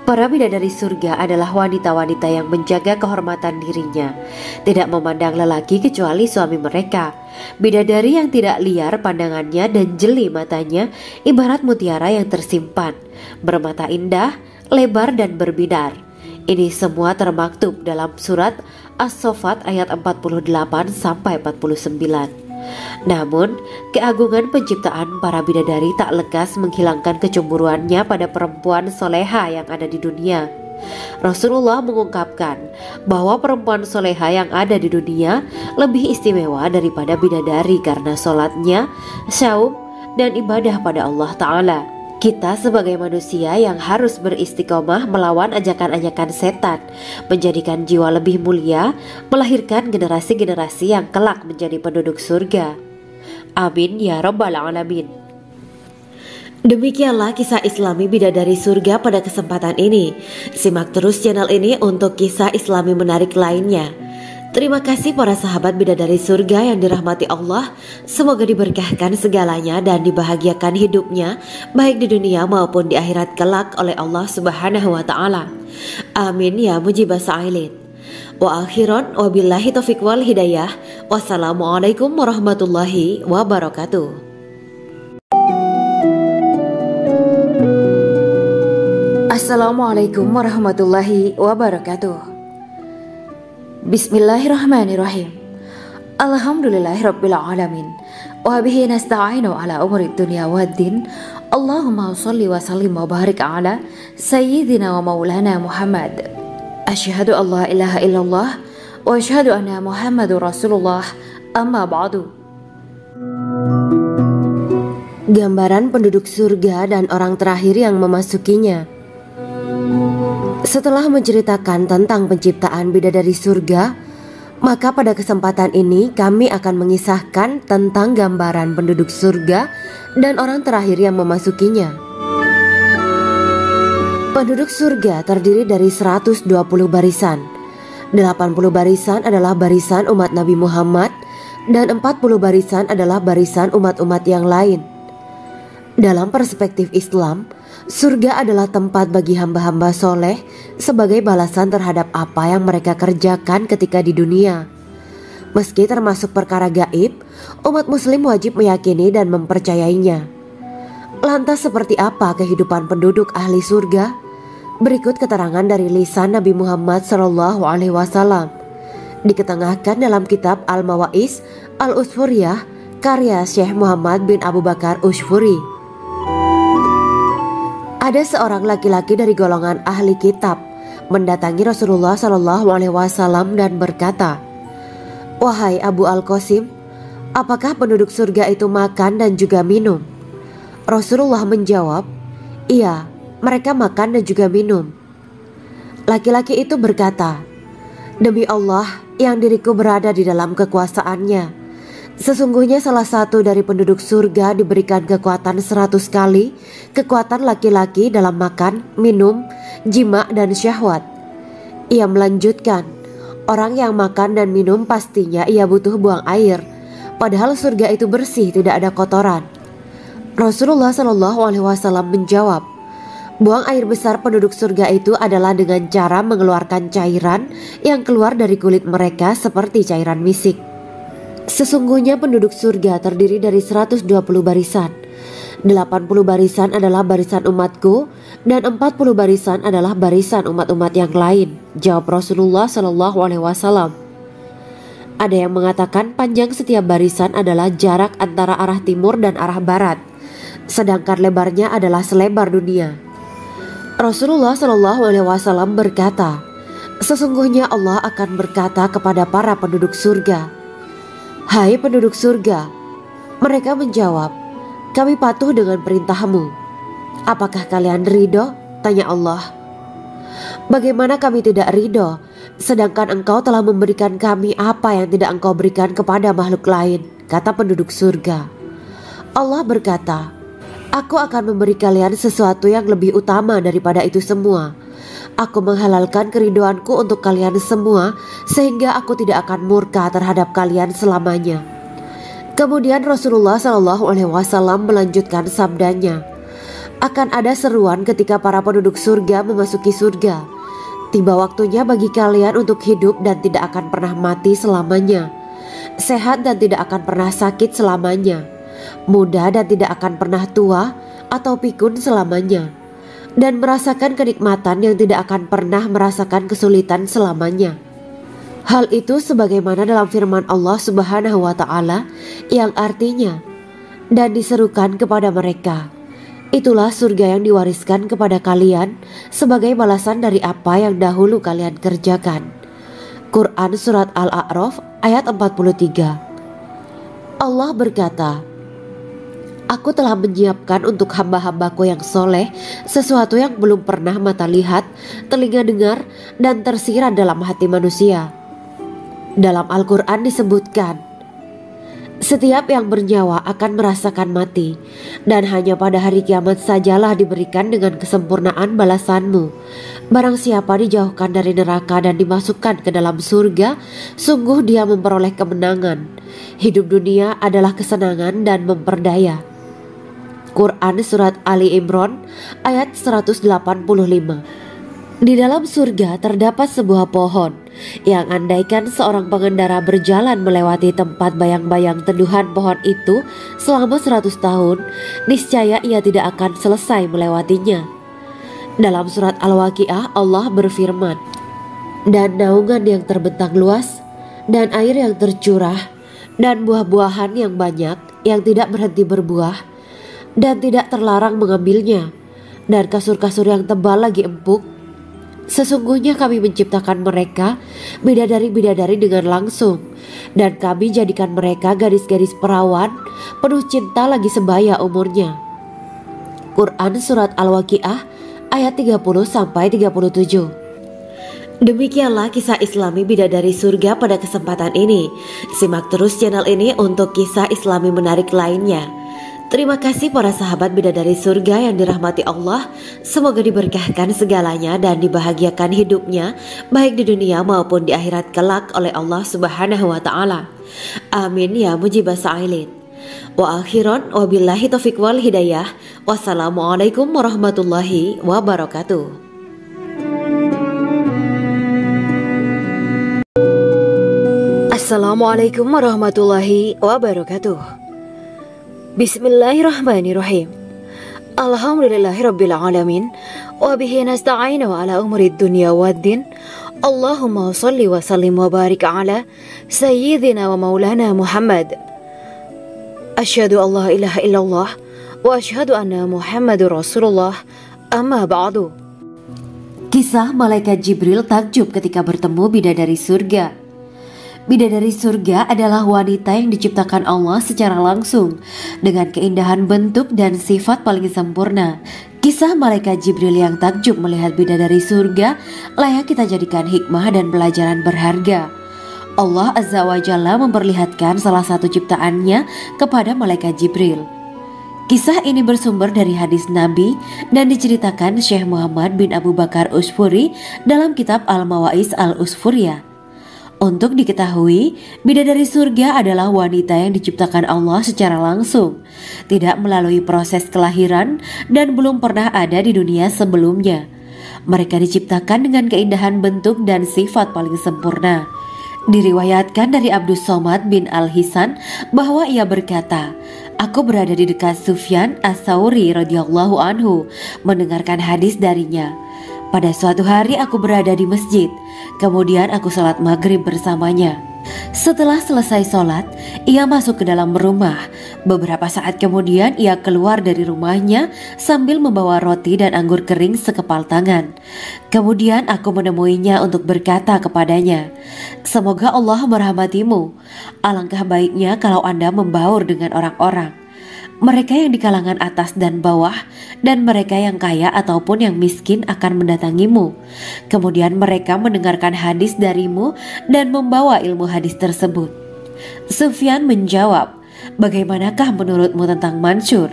Para bidadari surga adalah wanita-wanita yang menjaga kehormatan dirinya, tidak memandang lelaki kecuali suami mereka. Bidadari yang tidak liar pandangannya dan jeli matanya, ibarat mutiara yang tersimpan, bermata indah, lebar dan berbinar. Ini semua termaktub dalam surat As-Saffat ayat 48 sampai 49. Namun, keagungan penciptaan para bidadari tak lekas menghilangkan kecemburuannya pada perempuan soleha yang ada di dunia. Rasulullah mengungkapkan bahwa perempuan soleha yang ada di dunia lebih istimewa daripada bidadari karena sholatnya, syaum, dan ibadah pada Allah Ta'ala. Kita sebagai manusia yang harus beristiqomah melawan ajakan-ajakan setan, menjadikan jiwa lebih mulia, melahirkan generasi-generasi yang kelak menjadi penduduk surga. Amin ya rabbal alamin. Demikianlah kisah Islami bidadari surga pada kesempatan ini. Simak terus channel ini untuk kisah Islami menarik lainnya. Terima kasih para sahabat bidadari surga yang dirahmati Allah. Semoga diberkahkan segalanya dan dibahagiakan hidupnya, baik di dunia maupun di akhirat kelak oleh Allah Subhanahu wa Ta'ala. Amin ya mujibah sa'ilin. Wa akhiran wabillahi taufiq wal hidayah. Wassalamualaikum warahmatullahi wabarakatuh. Assalamualaikum warahmatullahi wabarakatuh. Bismillahirrahmanirrahim. Alhamdulillahirabbil alamin. Wa bihi nasta'inu ala umuri dunya waddin. Allahumma shalli wa sallim wa barik ala sayyidina wa maulana Muhammad. Asyhadu an la ilaha illallah wa asyhadu anna Muhammadur Rasulullah. Amma ba'du. Gambaran penduduk surga dan orang terakhir yang memasukinya. Setelah menceritakan tentang penciptaan bidadari surga, maka pada kesempatan ini kami akan mengisahkan tentang gambaran penduduk surga dan orang terakhir yang memasukinya. Penduduk surga terdiri dari 120 barisan. 80 barisan adalah barisan umat Nabi Muhammad dan 40 barisan adalah barisan umat-umat yang lain. Dalam perspektif Islam, surga adalah tempat bagi hamba-hamba soleh sebagai balasan terhadap apa yang mereka kerjakan ketika di dunia. Meski termasuk perkara gaib, umat muslim wajib meyakini dan mempercayainya. Lantas seperti apa kehidupan penduduk ahli surga? Berikut keterangan dari lisan Nabi Muhammad SAW, diketengahkan dalam kitab Al-Mawaiz Al-Usfuriyah karya Syekh Muhammad bin Abu Bakar Ushfuri. Ada seorang laki-laki dari golongan ahli kitab mendatangi Rasulullah SAW dan berkata, "Wahai Abu Al-Qasim, apakah penduduk surga itu makan dan juga minum?" Rasulullah menjawab, "Iya, mereka makan dan juga minum." Laki-laki itu berkata, "Demi Allah yang diriku berada di dalam kekuasaannya, sesungguhnya salah satu dari penduduk surga diberikan kekuatan 100 kali kekuatan laki-laki dalam makan, minum, jima, dan syahwat." Ia melanjutkan, "Orang yang makan dan minum pastinya ia butuh buang air, padahal surga itu bersih, tidak ada kotoran." Rasulullah SAW menjawab, "Buang air besar penduduk surga itu adalah dengan cara mengeluarkan cairan yang keluar dari kulit mereka seperti cairan misik." Sesungguhnya penduduk surga terdiri dari 120 barisan. 80 barisan adalah barisan umatku dan 40 barisan adalah barisan umat-umat yang lain, jawab Rasulullah SAW. Ada yang mengatakan panjang setiap barisan adalah jarak antara arah timur dan arah barat, sedangkan lebarnya adalah selebar dunia. Rasulullah SAW berkata, "Sesungguhnya Allah akan berkata kepada para penduduk surga, 'Hai penduduk surga,' mereka menjawab, 'Kami patuh dengan perintahmu.' 'Apakah kalian ridho?' tanya Allah. 'Bagaimana kami tidak ridho, sedangkan engkau telah memberikan kami apa yang tidak engkau berikan kepada makhluk lain,' kata penduduk surga. Allah berkata, 'Aku akan memberi kalian sesuatu yang lebih utama daripada itu semua. Aku menghalalkan keridoanku untuk kalian semua, sehingga aku tidak akan murka terhadap kalian selamanya.'" Kemudian Rasulullah SAW melanjutkan sabdanya, Akan ada seruan ketika para penduduk surga memasuki surga. Tiba waktunya bagi kalian untuk hidup dan tidak akan pernah mati selamanya, sehat dan tidak akan pernah sakit selamanya, muda dan tidak akan pernah tua atau pikun selamanya, dan merasakan kenikmatan yang tidak akan pernah merasakan kesulitan selamanya. Hal itu sebagaimana dalam firman Allah Subhanahu wa Ta'ala yang artinya, dan diserukan kepada mereka, itulah surga yang diwariskan kepada kalian sebagai balasan dari apa yang dahulu kalian kerjakan. Quran Surat Al-A'raf ayat 43. Allah berkata, Aku telah menyiapkan untuk hamba-hambaku yang soleh sesuatu yang belum pernah mata lihat, telinga dengar, dan tersirat dalam hati manusia. Dalam Al-Quran disebutkan, setiap yang bernyawa akan merasakan mati, dan hanya pada hari kiamat sajalah diberikan dengan kesempurnaan balasanmu. Barang siapa dijauhkan dari neraka dan dimasukkan ke dalam surga, sungguh dia memperoleh kemenangan. Hidup dunia adalah kesenangan dan memperdaya. Quran Surat Ali Imran ayat 185. Di dalam surga terdapat sebuah pohon yang andaikan seorang pengendara berjalan melewati tempat bayang-bayang teduhan pohon itu selama 100 tahun, niscaya ia tidak akan selesai melewatinya. Dalam surat Al-Waqiah Allah berfirman, dan naungan yang terbentang luas, dan air yang tercurah, dan buah-buahan yang banyak yang tidak berhenti berbuah, dan tidak terlarang mengambilnya, dan kasur-kasur yang tebal lagi empuk. Sesungguhnya kami menciptakan mereka bidadari-bidadari dengan langsung, dan kami jadikan mereka gadis-gadis perawan penuh cinta lagi sebaya umurnya. Quran Surat Al-Waqiah ayat 30-37. Demikianlah kisah Islami bidadari surga pada kesempatan ini. Simak terus channel ini untuk kisah Islami menarik lainnya. Terima kasih para sahabat bidadari surga yang dirahmati Allah. Semoga diberkahkan segalanya dan dibahagiakan hidupnya, baik di dunia maupun di akhirat kelak oleh Allah Subhanahu wa Ta'ala. Amin ya mujibah sa'ilin. Wa akhiran wabillahi taufiq wal hidayah. Wassalamualaikum warahmatullahi wabarakatuh. Assalamualaikum warahmatullahi wabarakatuh. Bismillahirrahmanirrahim. Alhamdulillahirabbil alamin wa bihi nasta'inu ala umurid dunya waddin. Allahumma shalli wa sallim wa barik ala sayyidina wa maulana Muhammad. Asyhadu an la ilaha illallah wa asyhadu anna Muhammadur Rasulullah. Amma ba'du. Kisah malaikat Jibril takjub ketika bertemu bidadari surga. Bidadari surga adalah wanita yang diciptakan Allah secara langsung dengan keindahan bentuk dan sifat paling sempurna. Kisah malaikat Jibril yang takjub melihat bidadari surga layak kita jadikan hikmah dan pelajaran berharga. Allah Azza wa Jalla memperlihatkan salah satu ciptaannya kepada malaikat Jibril. Kisah ini bersumber dari hadis Nabi dan diceritakan Syekh Muhammad bin Abu Bakar Usfuri dalam kitab Al-Mawaiz Al-Usfuriyah. Untuk diketahui, bidadari surga adalah wanita yang diciptakan Allah secara langsung, tidak melalui proses kelahiran dan belum pernah ada di dunia sebelumnya. Mereka diciptakan dengan keindahan bentuk dan sifat paling sempurna. Diriwayatkan dari Abdus Somad bin Al-Hisan bahwa ia berkata, aku berada di dekat Sufyan As-Sauri radhiyallahu anhu mendengarkan hadis darinya. Pada suatu hari aku berada di masjid, kemudian aku sholat maghrib bersamanya. Setelah selesai sholat, ia masuk ke dalam rumah. Beberapa saat kemudian ia keluar dari rumahnya sambil membawa roti dan anggur kering sekepal tangan. Kemudian aku menemuinya untuk berkata kepadanya, semoga Allah merahmatimu. Alangkah baiknya kalau Anda membaur dengan orang-orang. Mereka yang di kalangan atas dan bawah, dan mereka yang kaya ataupun yang miskin akan mendatangimu. Kemudian mereka mendengarkan hadis darimu dan membawa ilmu hadis tersebut. Sufyan menjawab, bagaimanakah menurutmu tentang Mansur?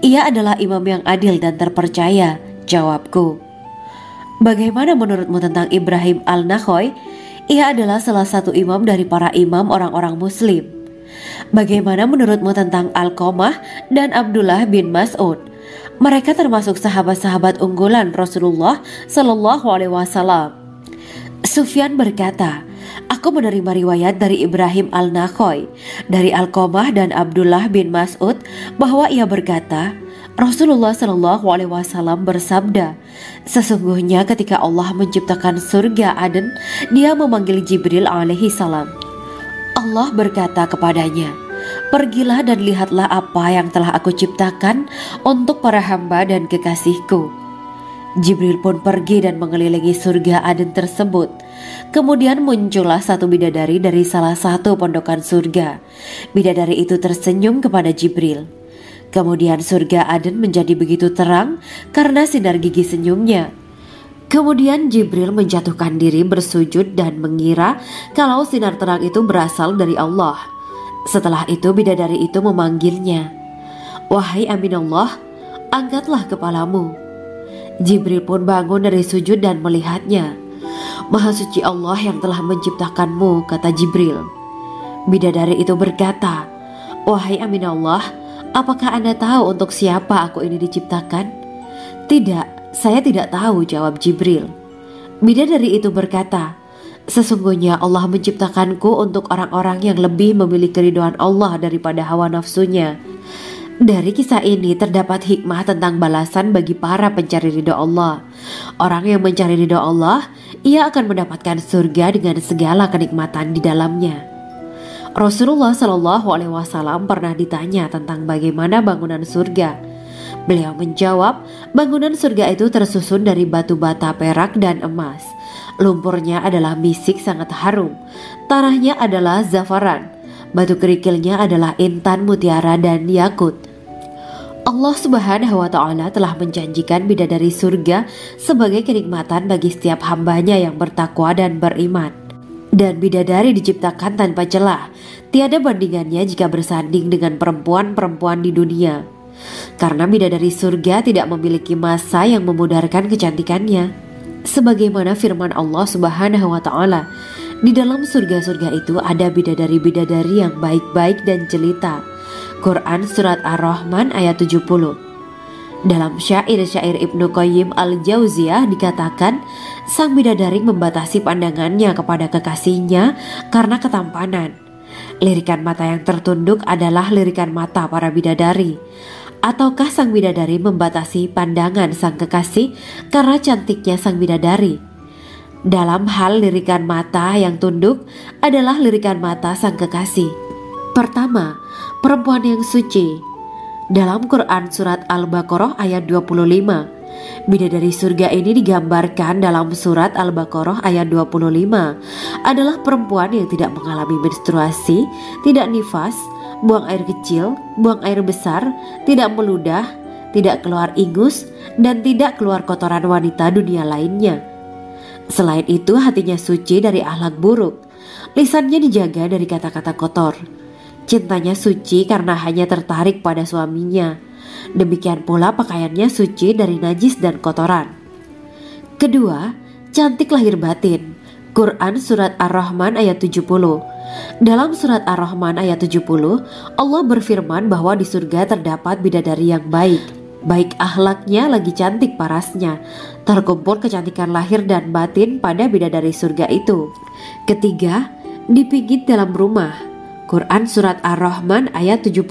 Ia adalah imam yang adil dan terpercaya. Jawabku. Bagaimana menurutmu tentang Ibrahim Al-Nakhoy? Ia adalah salah satu imam dari para imam orang-orang muslim. Bagaimana menurutmu tentang Alqamah dan Abdullah bin Mas'ud? Mereka termasuk sahabat-sahabat unggulan Rasulullah Shallallahu Alaihi Wasallam. Sufyan berkata, aku menerima riwayat dari Ibrahim al-Nakhoy, dari Alqamah dan Abdullah bin Mas'ud bahwa ia berkata, Rasulullah Shallallahu Alaihi Wasallam bersabda, sesungguhnya ketika Allah menciptakan surga Aden, Dia memanggil Jibril alaihi salam. Allah berkata kepadanya, pergilah dan lihatlah apa yang telah aku ciptakan untuk para hamba dan kekasihku. Jibril pun pergi dan mengelilingi surga Aden tersebut. Kemudian muncullah satu bidadari dari salah satu pondokan surga. Bidadari itu tersenyum kepada Jibril. Kemudian surga Aden menjadi begitu terang karena sinar gigi senyumnya. Kemudian Jibril menjatuhkan diri bersujud dan mengira kalau sinar terang itu berasal dari Allah. Setelah itu bidadari itu memanggilnya, wahai Aminullah, angkatlah kepalamu. Jibril pun bangun dari sujud dan melihatnya. Maha suci Allah yang telah menciptakanmu, kata Jibril. Bidadari itu berkata, wahai Aminullah, apakah Anda tahu untuk siapa aku ini diciptakan? Tidak, saya tidak tahu, jawab Jibril. Bidadari itu berkata, sesungguhnya Allah menciptakanku untuk orang-orang yang lebih memilih keridhaan Allah daripada hawa nafsunya. Dari kisah ini terdapat hikmah tentang balasan bagi para pencari ridho Allah. Orang yang mencari ridho Allah, ia akan mendapatkan surga dengan segala kenikmatan di dalamnya. Rasulullah Shallallahu Alaihi Wasallam pernah ditanya tentang bagaimana bangunan surga. Beliau menjawab, bangunan surga itu tersusun dari batu bata, perak, dan emas. Lumpurnya adalah misik sangat harum, tanahnya adalah zafaran, batu kerikilnya adalah intan, mutiara, dan yakut. Allah Subhanahu wa Ta'ala telah menjanjikan bidadari surga sebagai kenikmatan bagi setiap hambanya yang bertakwa dan beriman. Dan bidadari diciptakan tanpa celah, tiada bandingannya jika bersanding dengan perempuan-perempuan di dunia. Karena bidadari surga tidak memiliki masa yang memudarkan kecantikannya. Sebagaimana firman Allah Subhanahu wa Ta'ala, di dalam surga-surga itu ada bidadari-bidadari yang baik-baik dan jelita. Quran Surat Ar-Rahman ayat 70. Dalam syair-syair Ibnu Qayyim al-Jauziyah dikatakan, sang bidadari membatasi pandangannya kepada kekasihnya karena ketampanan. Lirikan mata yang tertunduk adalah lirikan mata para bidadari. Ataukah sang bidadari membatasi pandangan sang kekasih karena cantiknya sang bidadari? Dalam hal lirikan mata yang tunduk adalah lirikan mata sang kekasih. Pertama, perempuan yang suci. Dalam Quran Surat Al-Baqarah ayat 25, bidadari surga ini digambarkan dalam Surat Al-Baqarah ayat 25 adalah perempuan yang tidak mengalami menstruasi, tidak nifas, buang air kecil, buang air besar, tidak meludah, tidak keluar ingus, dan tidak keluar kotoran wanita dunia lainnya. Selain itu, hatinya suci dari akhlak buruk, lisannya dijaga dari kata-kata kotor. Cintanya suci karena hanya tertarik pada suaminya. Demikian pula pakaiannya suci dari najis dan kotoran. Kedua, cantik lahir batin. Quran Surat Ar-Rahman ayat 70. Dalam Surat Ar-Rahman ayat 70, Allah berfirman bahwa di surga terdapat bidadari yang baik. Baik akhlaknya lagi cantik parasnya. Terkumpul kecantikan lahir dan batin pada bidadari surga itu. Ketiga, dipijit dalam rumah. Quran Surat Ar-Rahman ayat 72.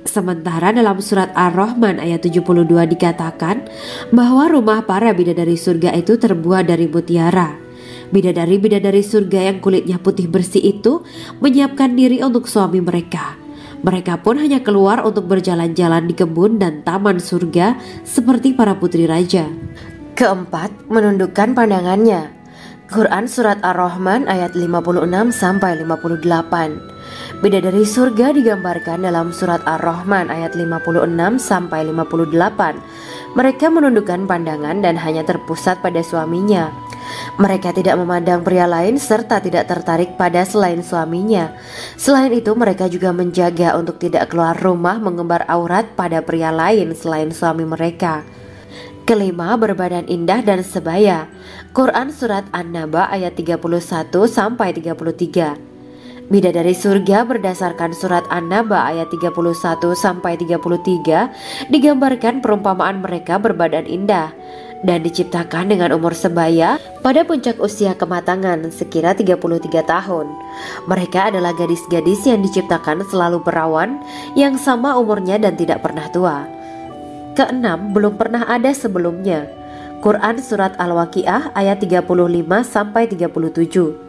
Sementara dalam Surat Ar-Rahman ayat 72 dikatakan bahwa rumah para bidadari surga itu terbuat dari mutiara. Bidadari-bidadari surga yang kulitnya putih bersih itu menyiapkan diri untuk suami mereka. Mereka pun hanya keluar untuk berjalan-jalan di kebun dan taman surga seperti para putri raja. Keempat, menundukkan pandangannya. Quran Surat Ar-Rahman ayat 56-58. Bidadari surga digambarkan dalam Surat Ar-Rahman ayat 56-58. Mereka menundukkan pandangan dan hanya terpusat pada suaminya. Mereka tidak memandang pria lain serta tidak tertarik pada selain suaminya. Selain itu, mereka juga menjaga untuk tidak keluar rumah mengembar aurat pada pria lain selain suami mereka. Kelima, berbadan indah dan sebaya. Quran Surat An-Naba ayat 31-33. Bidadari surga berdasarkan surat An-Naba ayat 31-33 digambarkan perumpamaan mereka berbadan indah dan diciptakan dengan umur sebaya pada puncak usia kematangan sekira 33 tahun. Mereka adalah gadis-gadis yang diciptakan selalu perawan yang sama umurnya dan tidak pernah tua. Keenam, belum pernah ada sebelumnya. Quran Surat Al-Waqiah ayat 35-37.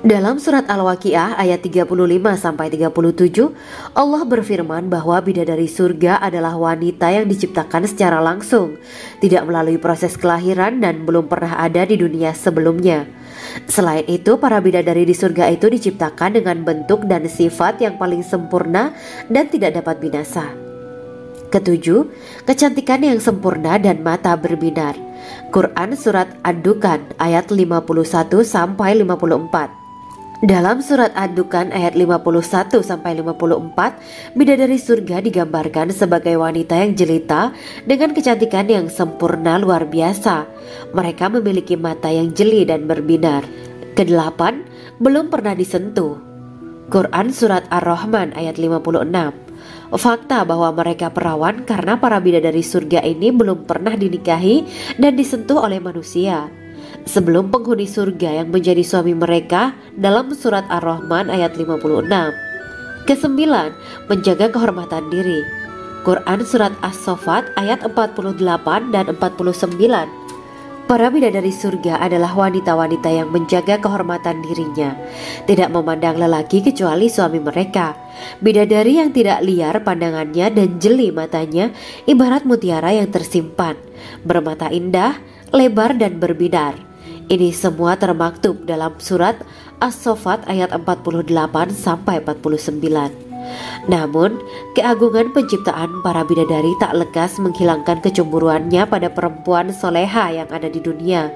Dalam surat Al-Waqiah ayat 35-37, Allah berfirman bahwa bidadari surga adalah wanita yang diciptakan secara langsung, tidak melalui proses kelahiran dan belum pernah ada di dunia sebelumnya. Selain itu, para bidadari di surga itu diciptakan dengan bentuk dan sifat yang paling sempurna dan tidak dapat binasa. Ketujuh, kecantikan yang sempurna dan mata berbinar. Quran Surat Ad-Dukhan ayat 51-54. Dalam surat Ad-Dukhan ayat 51-54, bidadari surga digambarkan sebagai wanita yang jelita dengan kecantikan yang sempurna luar biasa. Mereka memiliki mata yang jeli dan berbinar. Kedelapan, belum pernah disentuh. Quran Surat Ar-Rahman ayat 56. Fakta bahwa mereka perawan karena para bidadari surga ini belum pernah dinikahi dan disentuh oleh manusia sebelum penghuni surga yang menjadi suami mereka dalam surat Ar-Rahman ayat 56. Kesembilan, menjaga kehormatan diri. Quran Surat As-Saffat ayat 48 dan 49. Para bidadari surga adalah wanita-wanita yang menjaga kehormatan dirinya, tidak memandang lelaki kecuali suami mereka. Bidadari yang tidak liar pandangannya dan jeli matanya ibarat mutiara yang tersimpan, bermata indah, lebar dan berbinar. Ini semua termaktub dalam surat As-Saffat ayat 48-49. Namun, keagungan penciptaan para bidadari tak lekas menghilangkan kecemburuannya pada perempuan soleha yang ada di dunia.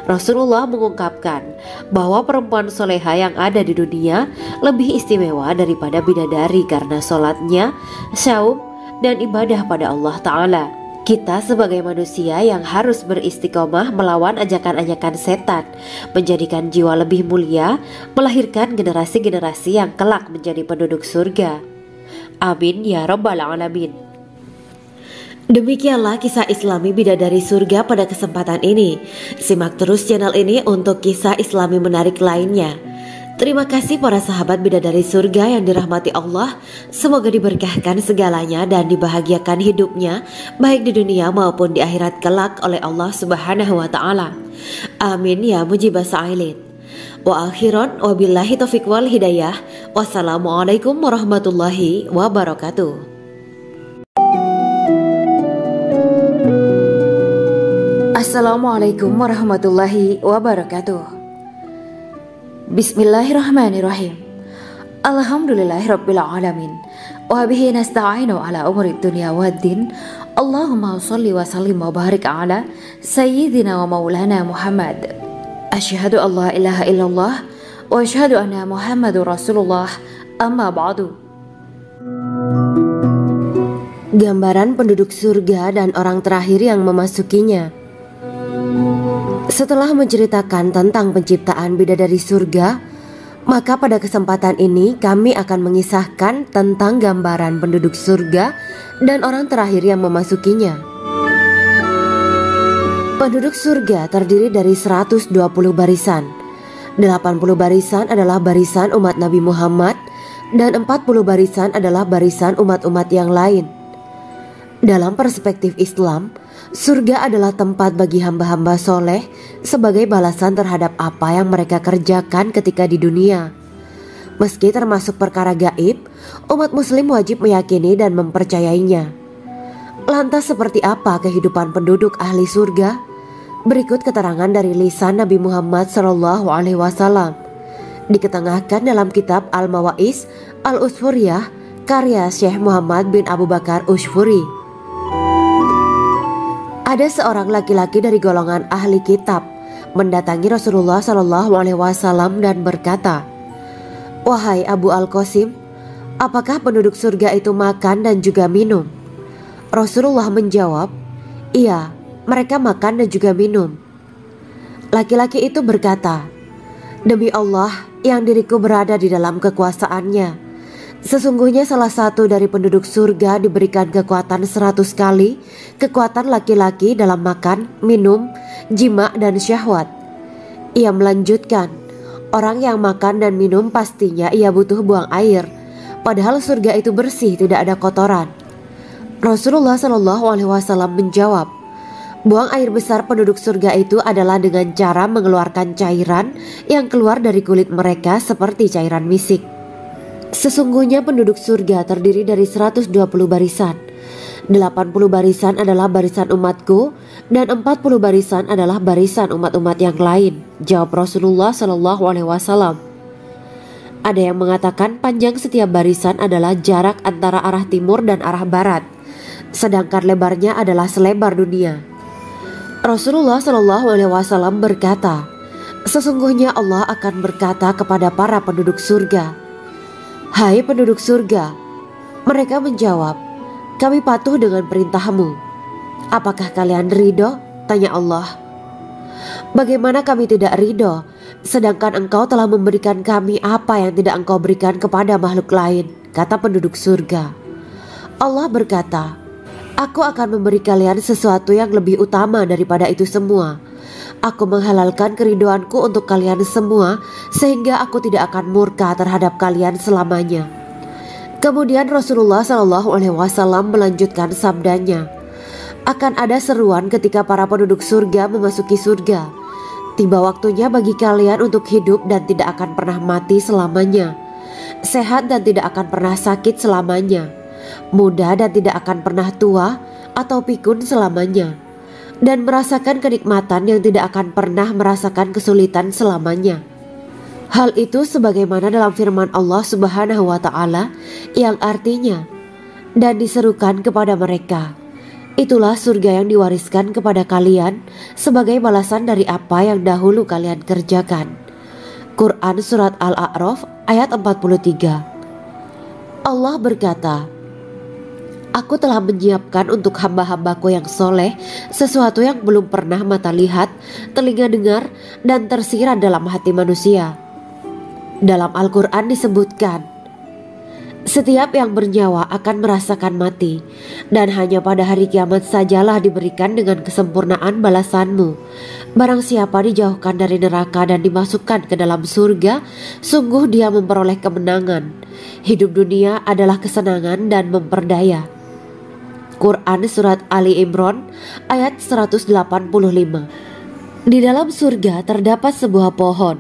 Rasulullah mengungkapkan bahwa perempuan soleha yang ada di dunia lebih istimewa daripada bidadari karena sholatnya, syaum, dan ibadah pada Allah Ta'ala. Kita sebagai manusia yang harus beristiqomah melawan ajakan-ajakan setan, menjadikan jiwa lebih mulia, melahirkan generasi-generasi yang kelak menjadi penduduk surga. Amin ya rabbal alamin. Demikianlah kisah Islami bidadari surga pada kesempatan ini. Simak terus channel ini untuk kisah Islami menarik lainnya. Terima kasih para sahabat bidadari surga yang dirahmati Allah. Semoga diberkahkan segalanya dan dibahagiakan hidupnya baik di dunia maupun di akhirat kelak oleh Allah Subhanahu wa taala. Amin ya mujibah sa'ilin. Wa akhiran wabillahi taufiq wal hidayah. Wassalamualaikum warahmatullahi wabarakatuh. Assalamualaikum warahmatullahi wabarakatuh. Bismillahirrahmanirrahim. Alhamdulillahirabbil alamin. Wa bihi nasta'inu ala umuri dunya waddin. Allahumma shalli wa sallim wa barik ala sayyidina wa maulana Muhammad. Asyhadu an la ilaha illallah wa asyhadu anna Muhammadur Rasulullah. Amma ba'du. Gambaran penduduk surga dan orang terakhir yang memasukinya. Setelah menceritakan tentang penciptaan bidadari surga, maka pada kesempatan ini kami akan mengisahkan tentang gambaran penduduk surga dan orang terakhir yang memasukinya. Penduduk surga terdiri dari 120 barisan. 80 barisan adalah barisan umat Nabi Muhammad dan 40 barisan adalah barisan umat-umat yang lain. Dalam perspektif Islam, surga adalah tempat bagi hamba-hamba soleh sebagai balasan terhadap apa yang mereka kerjakan ketika di dunia. Meski termasuk perkara gaib, umat muslim wajib meyakini dan mempercayainya. Lantas seperti apa kehidupan penduduk ahli surga? Berikut keterangan dari lisan Nabi Muhammad SAW, diketengahkan dalam kitab Al-Mawaiz Al-Usfuriyah karya Syekh Muhammad bin Abu Bakar Ushfuri. Ada seorang laki-laki dari golongan ahli kitab mendatangi Rasulullah SAW dan berkata, "Wahai Abu Al-Qasim, apakah penduduk surga itu makan dan juga minum?" Rasulullah menjawab, "Iya, mereka makan dan juga minum." Laki-laki itu berkata, Demi Allah yang diriku berada di dalam kekuasaannya, sesungguhnya salah satu dari penduduk surga diberikan kekuatan 100 kali kekuatan laki-laki dalam makan, minum, jima dan syahwat. Ia melanjutkan, orang yang makan dan minum pastinya ia butuh buang air, padahal surga itu bersih, tidak ada kotoran. Rasulullah SAW menjawab, buang air besar penduduk surga itu adalah dengan cara mengeluarkan cairan yang keluar dari kulit mereka seperti cairan misik. Sesungguhnya penduduk surga terdiri dari 120 barisan. 80 barisan adalah barisan umatku dan 40 barisan adalah barisan umat-umat yang lain, jawab Rasulullah SAW. Ada yang mengatakan panjang setiap barisan adalah jarak antara arah timur dan arah barat, sedangkan lebarnya adalah selebar dunia. Rasulullah SAW berkata, sesungguhnya Allah akan berkata kepada para penduduk surga, hai penduduk surga. Mereka menjawab, kami patuh dengan perintahmu. Apakah kalian ridho? Tanya Allah. Bagaimana kami tidak ridho, sedangkan engkau telah memberikan kami apa yang tidak engkau berikan kepada makhluk lain, kata penduduk surga. Allah berkata, aku akan memberi kalian sesuatu yang lebih utama daripada itu semua. Aku menghalalkan keridoanku untuk kalian semua, sehingga aku tidak akan murka terhadap kalian selamanya. Kemudian Rasulullah SAW melanjutkan sabdanya, akan ada seruan ketika para penduduk surga memasuki surga. Tiba waktunya bagi kalian untuk hidup dan tidak akan pernah mati selamanya, sehat dan tidak akan pernah sakit selamanya, muda dan tidak akan pernah tua atau pikun selamanya, dan merasakan kenikmatan yang tidak akan pernah merasakan kesulitan selamanya. Hal itu sebagaimana dalam firman Allah Subhanahu wa Ta'ala yang artinya, dan diserukan kepada mereka, itulah surga yang diwariskan kepada kalian sebagai balasan dari apa yang dahulu kalian kerjakan. Quran Surat Al-A'raf ayat 43. Allah berkata, aku telah menyiapkan untuk hamba-hambaku yang soleh sesuatu yang belum pernah mata lihat, telinga dengar, dan tersirat dalam hati manusia. Dalam Al-Quran disebutkan, setiap yang bernyawa akan merasakan mati, dan hanya pada hari kiamat sajalah diberikan dengan kesempurnaan balasanmu. Barang siapa dijauhkan dari neraka dan dimasukkan ke dalam surga, sungguh dia memperoleh kemenangan. Hidup dunia adalah kesenangan dan memperdaya. Quran Surat Ali Imran ayat 185. Di dalam surga terdapat sebuah pohon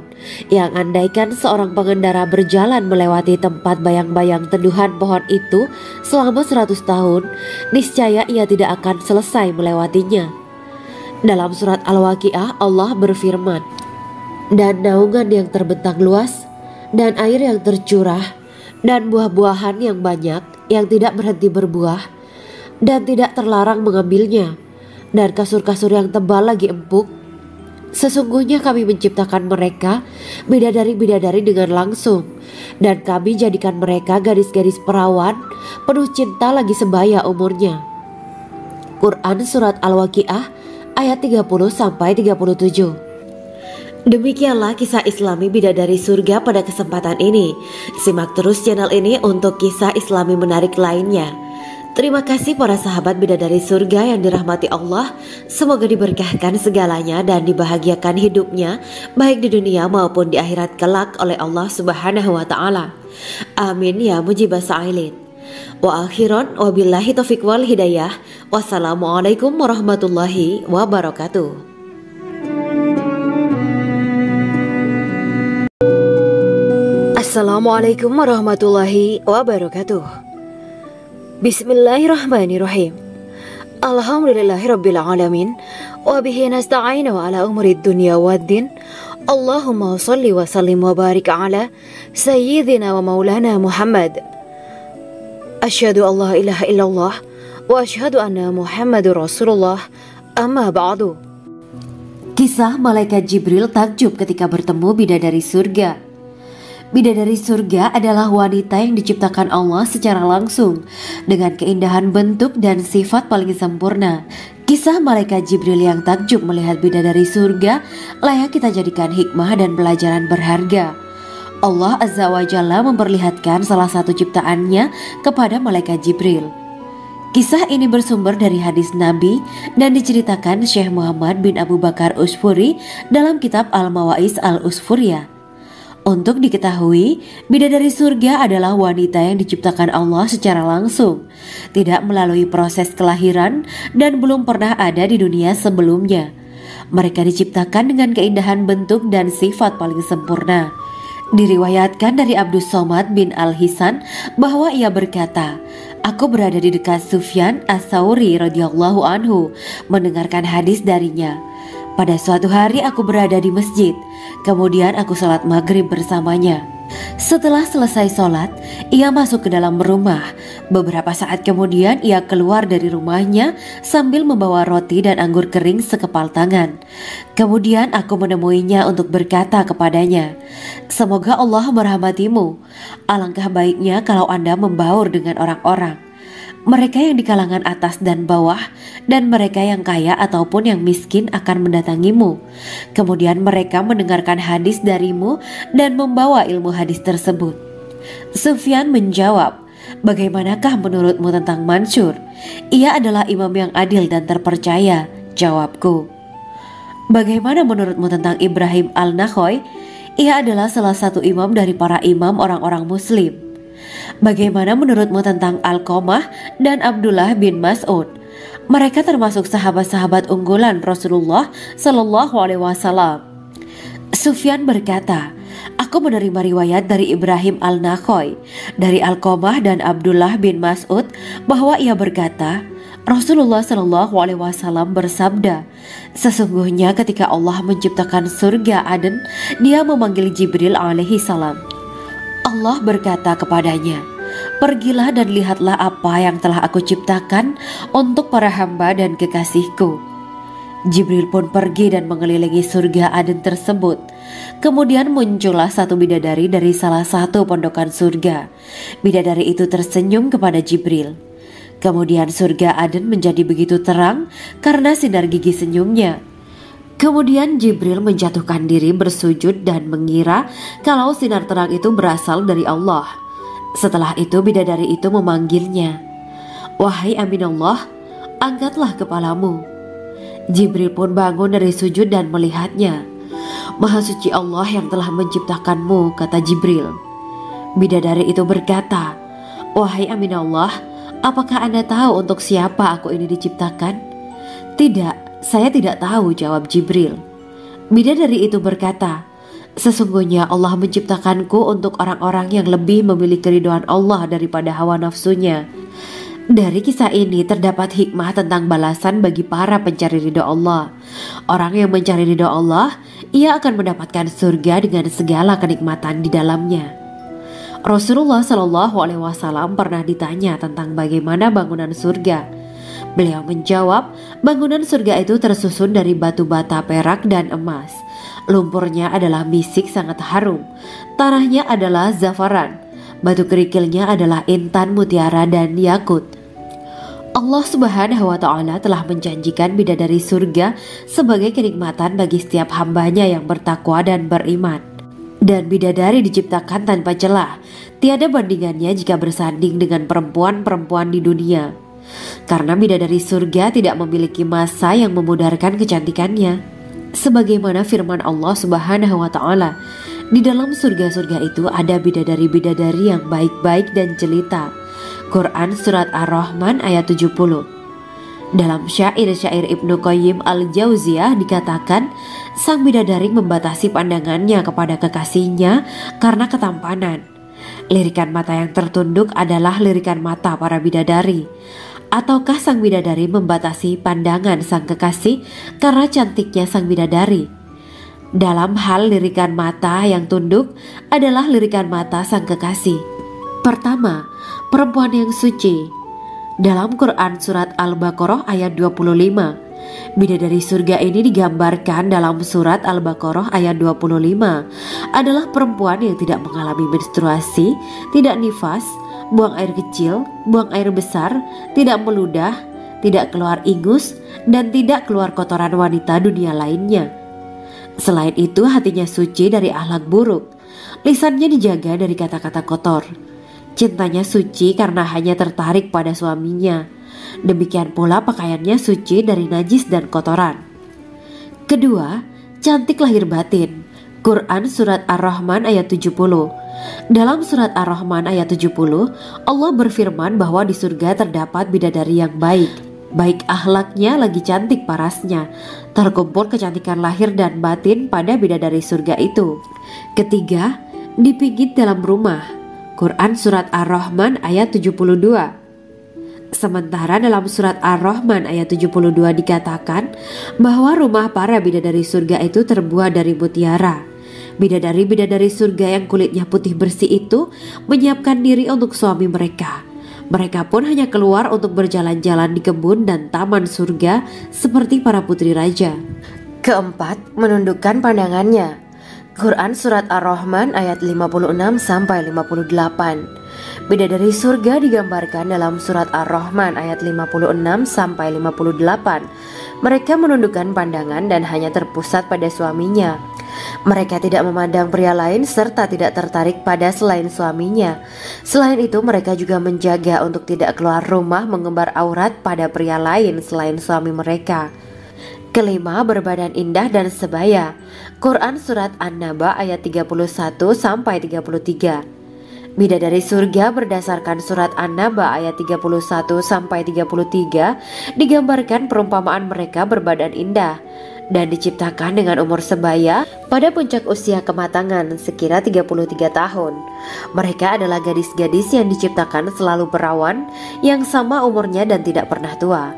yang andaikan seorang pengendara berjalan melewati tempat bayang-bayang teduhan pohon itu selama 100 tahun, niscaya ia tidak akan selesai melewatinya. Dalam surat Al-Waqiah Allah berfirman, dan naungan yang terbentang luas, dan air yang tercurah, dan buah-buahan yang banyak yang tidak berhenti berbuah, dan tidak terlarang mengambilnya, dan kasur-kasur yang tebal lagi empuk. Sesungguhnya kami menciptakan mereka bidadari-bidadari dengan langsung, dan kami jadikan mereka gadis-gadis perawan penuh cinta lagi sebaya umurnya. Quran Surat Al-Waqiah ayat 30-37. Demikianlah kisah Islami bidadari surga pada kesempatan ini. Simak terus channel ini untuk kisah Islami menarik lainnya. Terima kasih para sahabat bidadari surga yang dirahmati Allah. Semoga diberkahkan segalanya dan dibahagiakan hidupnya, baik di dunia maupun di akhirat kelak oleh Allah Subhanahu wa Ta'ala. Amin ya mujibah sa'ilin. Wa akhiran wabillahi taufiq wal hidayah. Wassalamualaikum warahmatullahi wabarakatuh. Assalamualaikum warahmatullahi wabarakatuh. Bismillahirrahmanirrahim. Alhamdulillahirabbil alamin wa bihi nasta'inu ala umurid dunya waddin. Allahumma shalli wa sallim wa barik ala sayyidina wa maulana Muhammad. Asyhadu an la ilaha illallah wa asyhadu anna Muhammadur Rasulullah. Amma ba'du. Kisah malaikat Jibril takjub ketika bertemu bidadari surga. Bidadari surga adalah wanita yang diciptakan Allah secara langsung dengan keindahan bentuk dan sifat paling sempurna. Kisah malaikat Jibril yang takjub melihat bidadari surga layak kita jadikan hikmah dan pelajaran berharga. Allah Azza wa Jalla memperlihatkan salah satu ciptaannya kepada malaikat Jibril. Kisah ini bersumber dari hadis Nabi dan diceritakan Syekh Muhammad bin Abu Bakar Usfuri dalam kitab Al-Mawaiz Al-Usfuriyah. Untuk diketahui, bidadari surga adalah wanita yang diciptakan Allah secara langsung, tidak melalui proses kelahiran dan belum pernah ada di dunia sebelumnya. Mereka diciptakan dengan keindahan bentuk dan sifat paling sempurna. Diriwayatkan dari Abdus Somad bin Al-Hisan bahwa ia berkata, "Aku berada di dekat Sufyan As-Sauri radhiyallahu anhu mendengarkan hadis darinya. Pada suatu hari aku berada di masjid, kemudian aku sholat maghrib bersamanya. Setelah selesai sholat, ia masuk ke dalam rumah. Beberapa saat kemudian ia keluar dari rumahnya sambil membawa roti dan anggur kering sekepal tangan. Kemudian aku menemuinya untuk berkata kepadanya, 'Semoga Allah merahmatimu. Alangkah baiknya kalau Anda membaur dengan orang-orang. Mereka yang di kalangan atas dan bawah, dan mereka yang kaya ataupun yang miskin akan mendatangimu. Kemudian mereka mendengarkan hadis darimu dan membawa ilmu hadis tersebut.' Sufyan menjawab, 'Bagaimanakah menurutmu tentang Mansur? Ia adalah imam yang adil dan terpercaya.' Jawabku. 'Bagaimana menurutmu tentang Ibrahim Al-Nakhoy? Ia adalah salah satu imam dari para imam orang-orang muslim.' 'Bagaimana menurutmu tentang Alqamah dan Abdullah bin Mas'ud? Mereka termasuk sahabat-sahabat unggulan Rasulullah Sallallahu Alaihi Wasallam.' Sufyan berkata, 'Aku menerima riwayat dari Ibrahim Al-Nakhoy, dari Alqamah dan Abdullah bin Mas'ud bahwa ia berkata, Rasulullah Sallallahu Alaihi Wasallam bersabda, sesungguhnya ketika Allah menciptakan surga Aden, Dia memanggil Jibril alaihi salam. Allah berkata kepadanya, pergilah dan lihatlah apa yang telah aku ciptakan untuk para hamba dan kekasihku. Jibril pun pergi dan mengelilingi surga Aden tersebut. Kemudian muncullah satu bidadari dari salah satu pondokan surga. Bidadari itu tersenyum kepada Jibril. Kemudian surga Aden menjadi begitu terang karena sinar gigi senyumnya. Kemudian Jibril menjatuhkan diri bersujud dan mengira kalau sinar terang itu berasal dari Allah. Setelah itu bidadari itu memanggilnya, wahai Aminullah, angkatlah kepalamu. Jibril pun bangun dari sujud dan melihatnya. Maha suci Allah yang telah menciptakanmu, kata Jibril. Bidadari itu berkata, wahai Aminullah, apakah Anda tahu untuk siapa aku ini diciptakan? Tidak, saya tidak tahu, jawab Jibril. Bidadari itu berkata, sesungguhnya Allah menciptakanku untuk orang-orang yang lebih memilih keridhaan Allah daripada hawa nafsunya. Dari kisah ini terdapat hikmah tentang balasan bagi para pencari ridho Allah. Orang yang mencari ridho Allah, ia akan mendapatkan surga dengan segala kenikmatan di dalamnya. Rasulullah Shallallahu Alaihi Wasallam pernah ditanya tentang bagaimana bangunan surga. Beliau menjawab, bangunan surga itu tersusun dari batu bata, perak, dan emas. Lumpurnya adalah misik sangat harum. Tanahnya adalah zafaran. Batu kerikilnya adalah intan, mutiara, dan yakut. Allah Subhanahu wa Ta'ala telah menjanjikan bidadari surga sebagai kenikmatan bagi setiap hambanya yang bertakwa dan beriman. Dan bidadari diciptakan tanpa celah. Tiada bandingannya jika bersanding dengan perempuan-perempuan di dunia. Karena bidadari surga tidak memiliki masa yang memudarkan kecantikannya. Sebagaimana firman Allah Subhanahu wa Ta'ala, di dalam surga-surga itu ada bidadari-bidadari yang baik-baik dan jelita. Quran Surat Ar-Rahman ayat 70. Dalam syair-syair Ibnu Qayyim Al-Jauziyah dikatakan, sang bidadari membatasi pandangannya kepada kekasihnya karena ketampanan. Lirikan mata yang tertunduk adalah lirikan mata para bidadari. Ataukah sang bidadari membatasi pandangan sang kekasih karena cantiknya sang bidadari? Dalam hal lirikan mata yang tunduk adalah lirikan mata sang kekasih. Pertama, perempuan yang suci. Dalam Quran Surat Al-Baqarah ayat 25, bidadari surga ini digambarkan dalam Surat Al-Baqarah ayat 25 adalah perempuan yang tidak mengalami menstruasi, tidak nifas, buang air kecil, buang air besar, tidak meludah, tidak keluar ingus, dan tidak keluar kotoran wanita dunia lainnya. Selain itu, hatinya suci dari akhlak buruk, lisannya dijaga dari kata-kata kotor. Cintanya suci karena hanya tertarik pada suaminya. Demikian pula pakaiannya suci dari najis dan kotoran. Kedua, cantik lahir batin. Quran Surat Ar-Rahman ayat 70. Dalam Surat Ar-Rahman ayat 70, Allah berfirman bahwa di surga terdapat bidadari yang baik. Baik akhlaknya lagi cantik parasnya. Terkumpul kecantikan lahir dan batin pada bidadari surga itu. Ketiga, dipijit dalam rumah. Quran Surat Ar-Rahman ayat 72. Sementara dalam Surat Ar-Rahman ayat 72 dikatakan bahwa rumah para bidadari surga itu terbuat dari mutiara. Bidadari-bidadari surga yang kulitnya putih bersih itu menyiapkan diri untuk suami mereka. Mereka pun hanya keluar untuk berjalan-jalan di kebun dan taman surga seperti para putri raja. Keempat, menundukkan pandangannya. Quran Surat Ar-Rahman ayat 56-58. Bidadari surga digambarkan dalam Surat Ar-Rahman ayat 56-58. Mereka menundukkan pandangan dan hanya terpusat pada suaminya. Mereka tidak memandang pria lain serta tidak tertarik pada selain suaminya. Selain itu, mereka juga menjaga untuk tidak keluar rumah mengembar aurat pada pria lain selain suami mereka. Kelima, berbadan indah dan sebaya. Quran Surat An-Naba ayat 31-33. Bidadari surga berdasarkan Surat An-Naba ayat 31-33 digambarkan perumpamaan mereka berbadan indah dan diciptakan dengan umur sebaya pada puncak usia kematangan sekira 33 tahun. Mereka adalah gadis-gadis yang diciptakan selalu perawan, yang sama umurnya dan tidak pernah tua.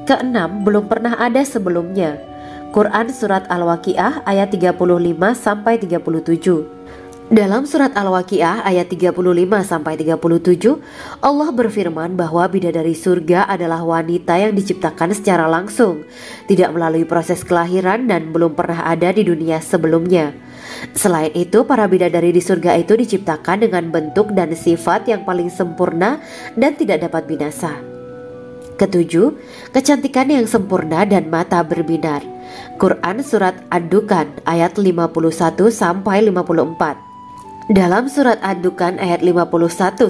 Keenam, belum pernah ada sebelumnya. Quran Surat Al-Waqiah ayat 35-37. Dalam Surat Al-Waqiah ayat 35-37, Allah berfirman bahwa bidadari surga adalah wanita yang diciptakan secara langsung, tidak melalui proses kelahiran dan belum pernah ada di dunia sebelumnya. Selain itu, para bidadari di surga itu diciptakan dengan bentuk dan sifat yang paling sempurna dan tidak dapat binasa. Ketujuh, kecantikan yang sempurna dan mata berbinar. Quran Surat Ad-Dukan ayat 51-54. Dalam Surat Ad-Dukan ayat 51-54,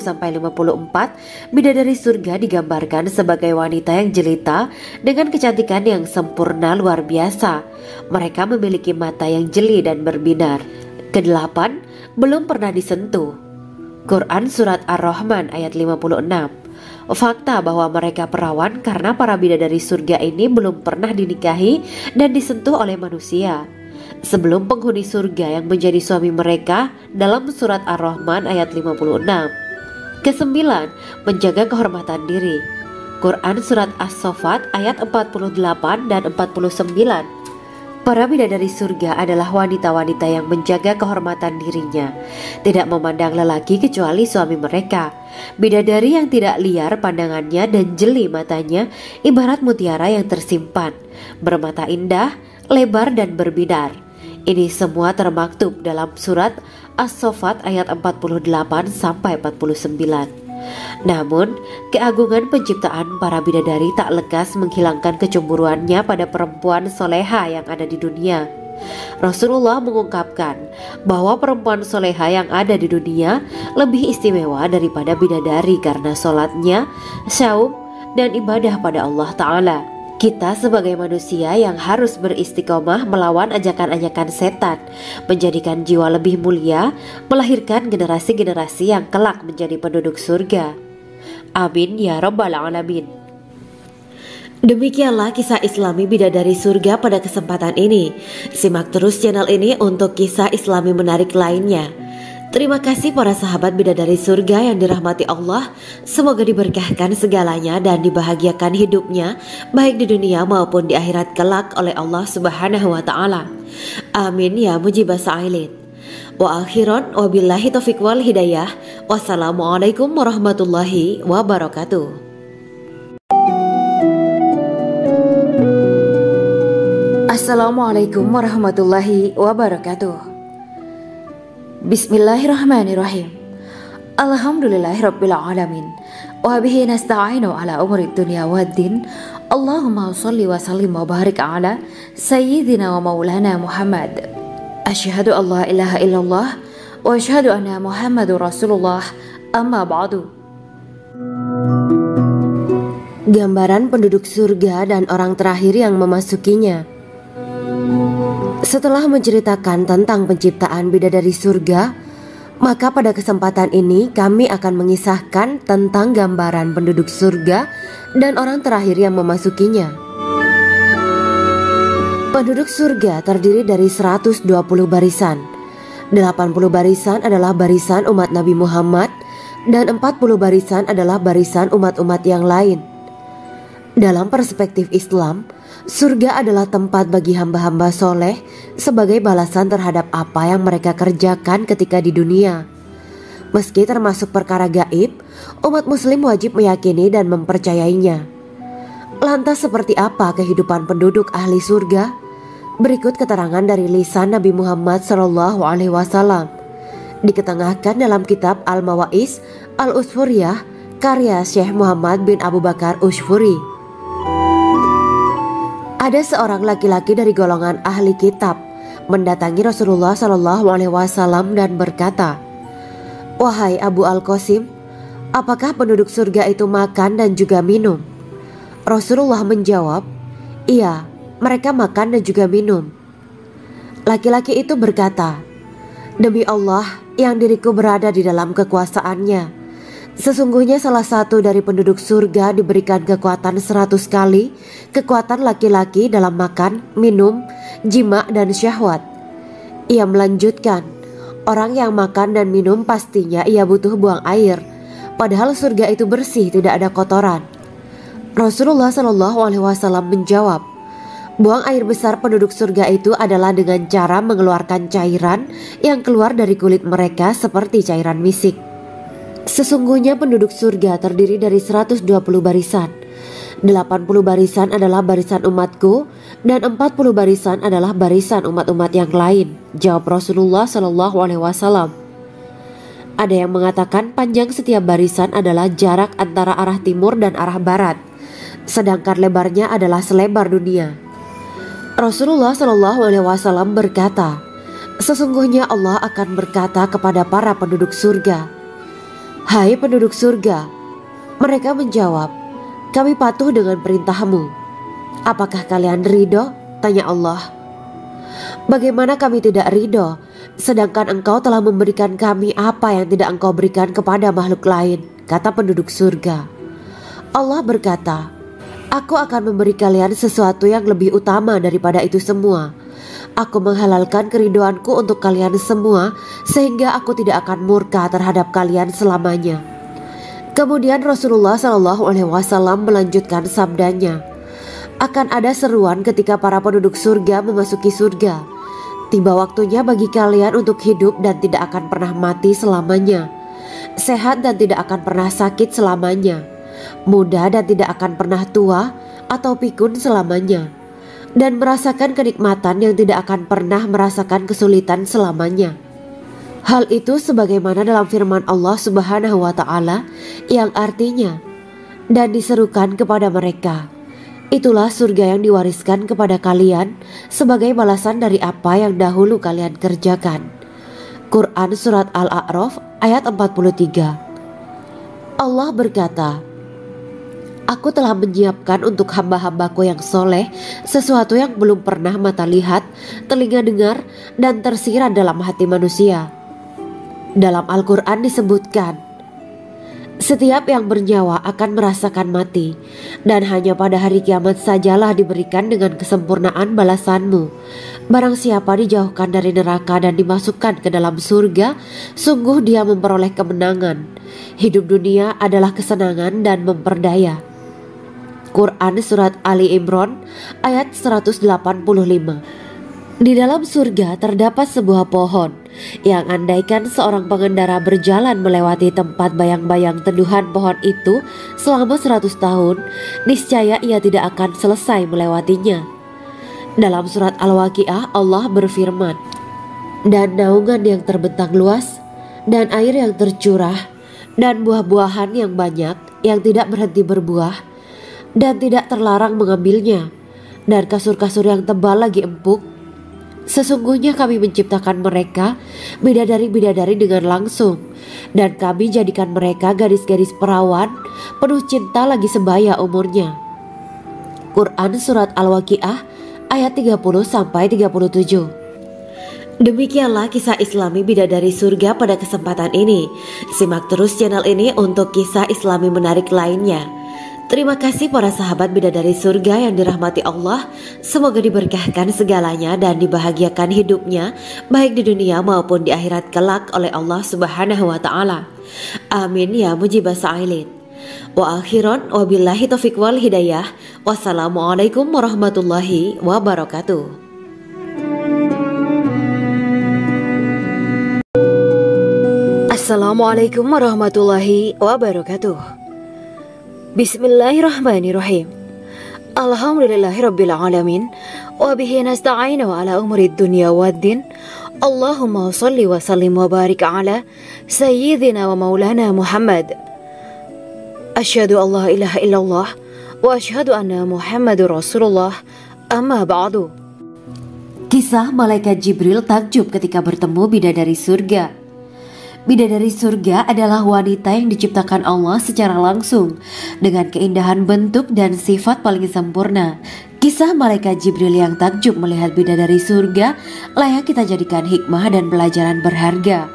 bidadari surga digambarkan sebagai wanita yang jelita dengan kecantikan yang sempurna luar biasa. Mereka memiliki mata yang jeli dan berbinar. Kedelapan, belum pernah disentuh. Quran Surat Ar-Rahman ayat 56. Fakta bahwa mereka perawan karena para bidadari surga ini belum pernah dinikahi dan disentuh oleh manusia sebelum penghuni surga yang menjadi suami mereka dalam Surat Ar-Rahman ayat 56. Kesembilan, menjaga kehormatan diri. Quran Surat As-Saffat ayat 48 dan 49. Para bidadari surga adalah wanita-wanita yang menjaga kehormatan dirinya, tidak memandang lelaki kecuali suami mereka. Bidadari yang tidak liar pandangannya dan jeli matanya ibarat mutiara yang tersimpan, bermata indah, lebar dan berbinar. Ini semua termaktub dalam Surat As-Saffat ayat 48-49. Namun, keagungan penciptaan para bidadari tak lekas menghilangkan kecemburuannya pada perempuan soleha yang ada di dunia. Rasulullah mengungkapkan bahwa perempuan soleha yang ada di dunia lebih istimewa daripada bidadari karena sholatnya, syaum, dan ibadah pada Allah Ta'ala. Kita sebagai manusia yang harus beristiqomah melawan ajakan-ajakan setan, menjadikan jiwa lebih mulia, melahirkan generasi-generasi yang kelak menjadi penduduk surga. Amin ya Rabbal Alamin. Demikianlah kisah Islami bidadari surga pada kesempatan ini. Simak terus channel ini untuk kisah Islami menarik lainnya. Terima kasih para sahabat bidadari surga yang dirahmati Allah. Semoga diberkahkan segalanya dan dibahagiakan hidupnya baik di dunia maupun di akhirat kelak oleh Allah Subhanahu wa Ta'ala. Amin ya mujibah sa'ilin. Wa akhiran wabillahi taufiq wal hidayah. Wassalamualaikum warahmatullahi wabarakatuh. Assalamualaikum warahmatullahi wabarakatuh. Bismillahirrahmanirrahim. Alhamdulillahirabbil alamin. wa bihi nasta'inu ala umuri dunya waddin. Allahumma shalli wa sallim wa barik ala sayyidina wa maulana Muhammad. Asyhadu an la ilaha illallah wa asyhadu anna Muhammadur Rasulullah. Amma ba'du. Gambaran penduduk surga dan orang terakhir yang memasukinya. Setelah menceritakan tentang penciptaan bidadari surga, maka pada kesempatan ini kami akan mengisahkan tentang gambaran penduduk surga dan orang terakhir yang memasukinya. Penduduk surga terdiri dari 120 barisan. 80 barisan adalah barisan umat Nabi Muhammad dan 40 barisan adalah barisan umat-umat yang lain. Dalam perspektif Islam, surga adalah tempat bagi hamba-hamba soleh sebagai balasan terhadap apa yang mereka kerjakan ketika di dunia. Meski termasuk perkara gaib, umat muslim wajib meyakini dan mempercayainya. Lantas seperti apa kehidupan penduduk ahli surga? Berikut keterangan dari lisan Nabi Muhammad SAW, diketengahkan dalam kitab Al-Mawaiz Al-Usfuriyah karya Syekh Muhammad bin Abu Bakar Ushfuri. Ada seorang laki-laki dari golongan ahli kitab mendatangi Rasulullah SAW dan berkata, "Wahai Abu Al-Qasim, apakah penduduk surga itu makan dan juga minum?" Rasulullah menjawab, "Iya, mereka makan dan juga minum." Laki-laki itu berkata, "Demi Allah yang diriku berada di dalam kekuasaannya, sesungguhnya salah satu dari penduduk surga diberikan kekuatan 100 kali kekuatan laki-laki dalam makan, minum, jima, dan syahwat." Ia melanjutkan, "Orang yang makan dan minum pastinya ia butuh buang air, padahal surga itu bersih, tidak ada kotoran." Rasulullah SAW menjawab, "Buang air besar penduduk surga itu adalah dengan cara mengeluarkan cairan yang keluar dari kulit mereka seperti cairan misik." Sesungguhnya penduduk surga terdiri dari 120 barisan. 80 barisan adalah barisan umatku dan 40 barisan adalah barisan umat-umat yang lain, jawab Rasulullah SAW. Ada yang mengatakan panjang setiap barisan adalah jarak antara arah timur dan arah barat, sedangkan lebarnya adalah selebar dunia. Rasulullah SAW berkata, "Sesungguhnya Allah akan berkata kepada para penduduk surga, 'Hai penduduk surga,' mereka menjawab, 'Kami patuh dengan perintahmu.' 'Apakah kalian ridho?' tanya Allah. 'Bagaimana kami tidak ridho, sedangkan engkau telah memberikan kami apa yang tidak engkau berikan kepada makhluk lain,' kata penduduk surga. Allah berkata, 'Aku akan memberi kalian sesuatu yang lebih utama daripada itu semua. Aku menghalalkan keridoanku untuk kalian semua sehingga aku tidak akan murka terhadap kalian selamanya.'" Kemudian Rasulullah SAW melanjutkan sabdanya, "Akan ada seruan ketika para penduduk surga memasuki surga. Tiba waktunya bagi kalian untuk hidup dan tidak akan pernah mati selamanya, sehat dan tidak akan pernah sakit selamanya, muda dan tidak akan pernah tua atau pikun selamanya, dan merasakan kenikmatan yang tidak akan pernah merasakan kesulitan selamanya." Hal itu sebagaimana dalam firman Allah Subhanahu wa Ta'ala yang artinya, "Dan diserukan kepada mereka, itulah surga yang diwariskan kepada kalian sebagai balasan dari apa yang dahulu kalian kerjakan." Quran Surat Al-A'raf ayat 43. Allah berkata, "Aku telah menyiapkan untuk hamba-hambaku yang soleh sesuatu yang belum pernah mata lihat, telinga dengar, dan tersirat dalam hati manusia." Dalam Al-Quran disebutkan, "Setiap yang bernyawa akan merasakan mati, dan hanya pada hari kiamat sajalah diberikan dengan kesempurnaan balasanmu. Barang siapa dijauhkan dari neraka dan dimasukkan ke dalam surga, sungguh dia memperoleh kemenangan. Hidup dunia adalah kesenangan dan memperdaya." Quran Surat Ali Imran ayat 185. Di dalam surga terdapat sebuah pohon yang andaikan seorang pengendara berjalan melewati tempat bayang-bayang teduhan pohon itu selama 100 tahun, niscaya ia tidak akan selesai melewatinya. Dalam surat Al-Waqiah Allah berfirman, "Dan naungan yang terbentang luas, dan air yang tercurah, dan buah-buahan yang banyak, yang tidak berhenti berbuah dan tidak terlarang mengambilnya, dan kasur-kasur yang tebal lagi empuk. Sesungguhnya kami menciptakan mereka bidadari-bidadari dengan langsung, dan kami jadikan mereka gadis-gadis perawan penuh cinta lagi sebaya umurnya. Quran Surat Al-Waqiah ayat 30-37. Demikianlah kisah Islami bidadari surga pada kesempatan ini. Simak terus channel ini untuk kisah Islami menarik lainnya. Terima kasih para sahabat bidadari surga yang dirahmati Allah. Semoga diberkahkan segalanya dan dibahagiakan hidupnya baik di dunia maupun di akhirat kelak oleh Allah Subhanahu wa taala. Amin ya mujibah sa'ilin. Wa akhiran wabillahi taufiq wal hidayah. Wassalamualaikum warahmatullahi wabarakatuh. Assalamualaikum warahmatullahi wabarakatuh. Bismillahirrahmanirrahim. Alhamdulillahirabbil alamin wa bihi nasta'inu ala umurid dunya waddin. Allahumma shalli wa sallim wa barik ala sayyidina wa maulana Muhammad. Asyhadu an la ilaha illallah wa asyhadu anna Muhammadur Rasulullah. Amma ba'du. Kisah malaikat Jibril takjub ketika bertemu bidadari surga. Bidadari surga adalah wanita yang diciptakan Allah secara langsung dengan keindahan bentuk dan sifat paling sempurna. Kisah malaikat Jibril yang takjub melihat bidadari surga layak kita jadikan hikmah dan pelajaran berharga.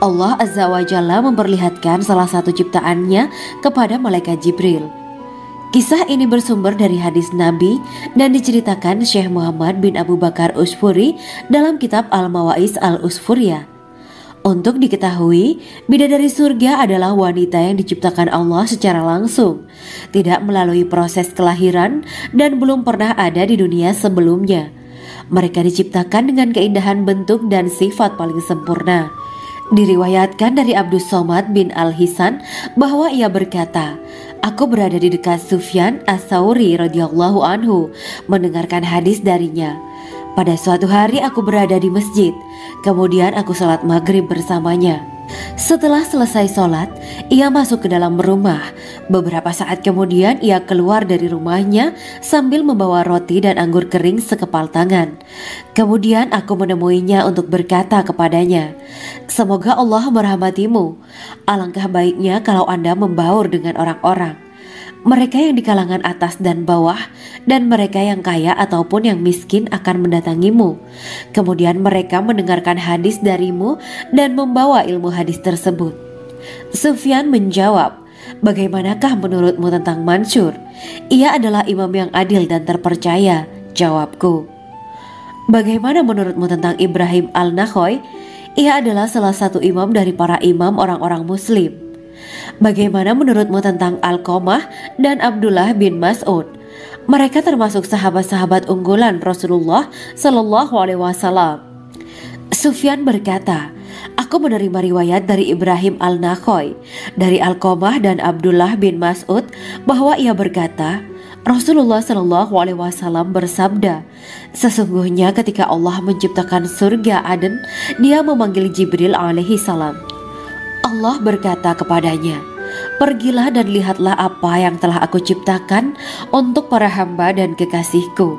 Allah Azza wa Jalla memperlihatkan salah satu ciptaannya kepada malaikat Jibril. Kisah ini bersumber dari hadis Nabi dan diceritakan Syekh Muhammad bin Abu Bakar Usfuri dalam kitab Al-Mawaiz Al-Usfuriyah. Untuk diketahui, bidadari surga adalah wanita yang diciptakan Allah secara langsung, tidak melalui proses kelahiran dan belum pernah ada di dunia sebelumnya. Mereka diciptakan dengan keindahan bentuk dan sifat paling sempurna. Diriwayatkan dari Abdus Somad bin Al-Hisan bahwa ia berkata, "Aku berada di dekat Sufyan As-Tsauri radhiyallahu anhu mendengarkan hadis darinya. Pada suatu hari aku berada di masjid, kemudian aku sholat maghrib bersamanya. Setelah selesai sholat, ia masuk ke dalam rumah. Beberapa saat kemudian ia keluar dari rumahnya sambil membawa roti dan anggur kering sekepal tangan. Kemudian aku menemuinya untuk berkata kepadanya, 'Semoga Allah merahmatimu. Alangkah baiknya kalau Anda membaur dengan orang-orang. Mereka yang di kalangan atas dan bawah dan mereka yang kaya ataupun yang miskin akan mendatangimu. Kemudian mereka mendengarkan hadis darimu dan membawa ilmu hadis tersebut.' Sufyan menjawab, 'Bagaimanakah menurutmu tentang Mansur? Ia adalah imam yang adil dan terpercaya.' Jawabku. 'Bagaimana menurutmu tentang Ibrahim Al-Nakhoy? Ia adalah salah satu imam dari para imam orang-orang muslim.' 'Bagaimana menurutmu tentang Alqamah dan Abdullah bin Mas'ud? Mereka termasuk sahabat-sahabat unggulan Rasulullah Sallallahu Alaihi Wasallam.' Sufyan berkata, 'Aku menerima riwayat dari Ibrahim Al-Nakhoy, dari Alqamah dan Abdullah bin Mas'ud bahwa ia berkata, Rasulullah Sallallahu Alaihi Wasallam bersabda, sesungguhnya ketika Allah menciptakan surga Aden, Dia memanggil Jibril alaihi salam. Allah berkata kepadanya, pergilah dan lihatlah apa yang telah aku ciptakan untuk para hamba dan kekasihku.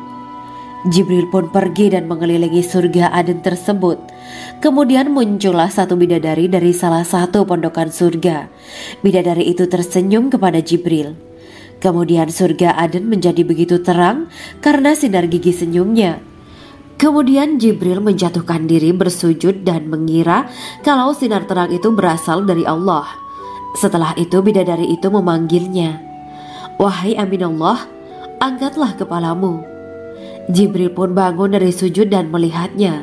Jibril pun pergi dan mengelilingi surga Aden tersebut. Kemudian muncullah satu bidadari dari salah satu pondokan surga. Bidadari itu tersenyum kepada Jibril. Kemudian surga Aden menjadi begitu terang karena sinar gigi senyumnya. Kemudian Jibril menjatuhkan diri bersujud dan mengira kalau sinar terang itu berasal dari Allah. Setelah itu bidadari itu memanggilnya, wahai Aminullah, angkatlah kepalamu. Jibril pun bangun dari sujud dan melihatnya.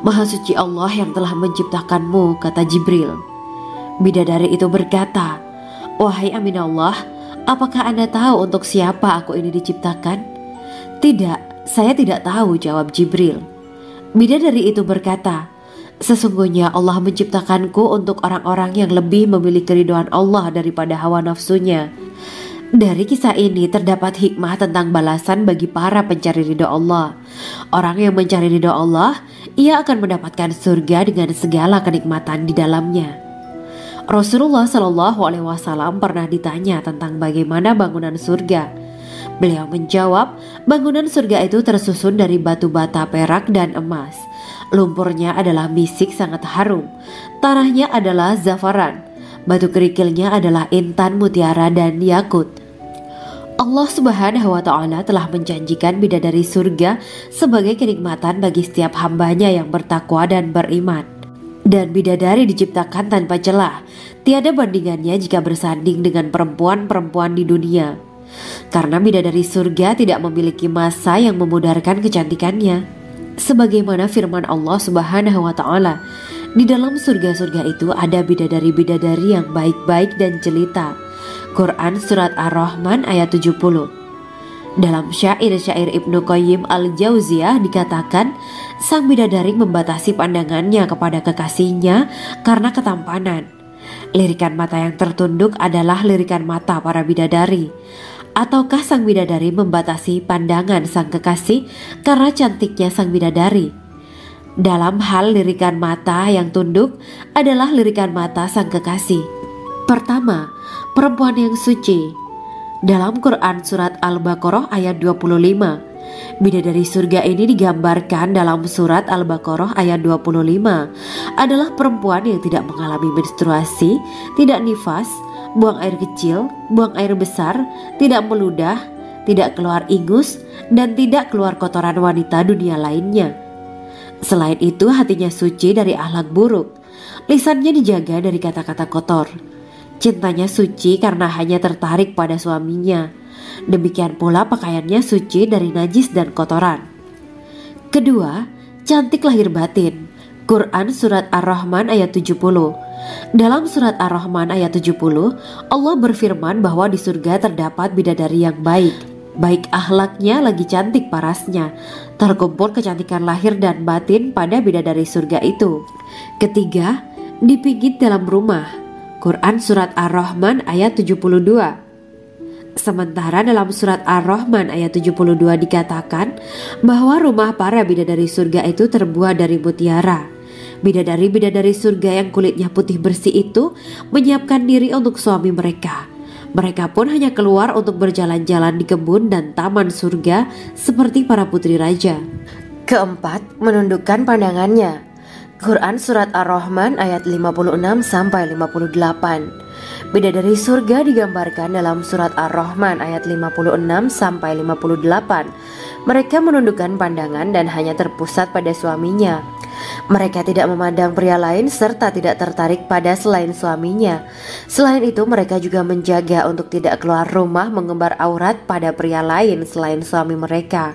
Maha suci Allah yang telah menciptakanmu, kata Jibril. Bidadari itu berkata, wahai Aminullah, apakah Anda tahu untuk siapa aku ini diciptakan? Tidak, saya tidak tahu, jawab Jibril. Bidadari itu berkata, sesungguhnya Allah menciptakanku untuk orang-orang yang lebih memilih keridhaan Allah daripada hawa nafsunya. Dari kisah ini terdapat hikmah tentang balasan bagi para pencari ridho Allah. Orang yang mencari ridho Allah, ia akan mendapatkan surga dengan segala kenikmatan di dalamnya. Rasulullah Shallallahu Alaihi Wasallam pernah ditanya tentang bagaimana bangunan surga. Beliau menjawab, bangunan surga itu tersusun dari batu bata perak dan emas. Lumpurnya adalah misik sangat harum, tanahnya adalah zafaran, batu kerikilnya adalah intan, mutiara, dan yakut. Allah Subhanahu wa Ta'ala telah menjanjikan bidadari surga sebagai kenikmatan bagi setiap hambanya yang bertakwa dan beriman. Dan bidadari diciptakan tanpa celah, tiada bandingannya jika bersanding dengan perempuan-perempuan di dunia. Karena bidadari surga tidak memiliki masa yang memudarkan kecantikannya. Sebagaimana firman Allah Subhanahu wa Ta'ala, di dalam surga-surga itu ada bidadari-bidadari yang baik-baik dan jelita. Quran Surat Ar-Rahman ayat 70. Dalam syair-syair Ibnu Qayyim Al-Jauziyah dikatakan, sang bidadari membatasi pandangannya kepada kekasihnya karena ketampanan. Lirikan mata yang tertunduk adalah lirikan mata para bidadari. Ataukah sang bidadari membatasi pandangan sang kekasih karena cantiknya sang bidadari? Dalam hal lirikan mata yang tunduk adalah lirikan mata sang kekasih. Pertama, perempuan yang suci. Dalam Quran Surat Al-Baqarah ayat 25, bidadari surga ini digambarkan dalam Surat Al-Baqarah ayat 25 adalah perempuan yang tidak mengalami menstruasi, tidak nifas, buang air kecil, buang air besar, tidak meludah, tidak keluar ingus, dan tidak keluar kotoran wanita dunia lainnya. Selain itu, hatinya suci dari akhlak buruk, lisannya dijaga dari kata-kata kotor. Cintanya suci karena hanya tertarik pada suaminya. Demikian pula pakaiannya suci dari najis dan kotoran. Kedua, cantik lahir batin. Quran Surat Ar-Rahman ayat 70. Dalam Surat Ar-Rahman ayat 70, Allah berfirman bahwa di surga terdapat bidadari yang baik. Baik akhlaknya lagi cantik parasnya. Terkumpul kecantikan lahir dan batin pada bidadari surga itu. Ketiga, dipijit dalam rumah. Quran Surat Ar-Rahman ayat 72. Sementara dalam Surat Ar-Rahman ayat 72 dikatakan bahwa rumah para bidadari surga itu terbuat dari mutiara. Bidadari-bidadari surga yang kulitnya putih bersih itu menyiapkan diri untuk suami mereka. Mereka pun hanya keluar untuk berjalan-jalan di kebun dan taman surga seperti para putri raja. Keempat, menundukkan pandangannya. Quran Surat Ar-Rahman ayat 56-58. Bidadari surga digambarkan dalam Surat Ar-Rahman ayat 56-58. Mereka menundukkan pandangan dan hanya terpusat pada suaminya. Mereka tidak memandang pria lain serta tidak tertarik pada selain suaminya. Selain itu, mereka juga menjaga untuk tidak keluar rumah mengembar aurat pada pria lain selain suami mereka.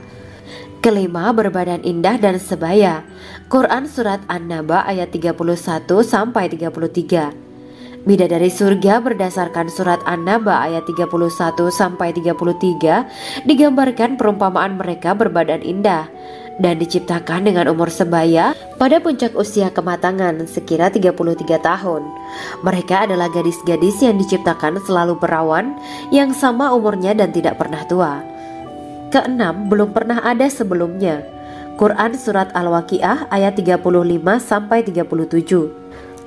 Kelima, berbadan indah dan sebaya. Quran Surat An-Naba ayat 31-33. Bidadari surga berdasarkan Surat An-Naba ayat 31-33 digambarkan perumpamaan mereka berbadan indah dan diciptakan dengan umur sebaya pada puncak usia kematangan sekira 33 tahun. Mereka adalah gadis-gadis yang diciptakan selalu perawan, yang sama umurnya dan tidak pernah tua. Keenam, belum pernah ada sebelumnya. Quran Surat Al-Waqiah ayat 35-37.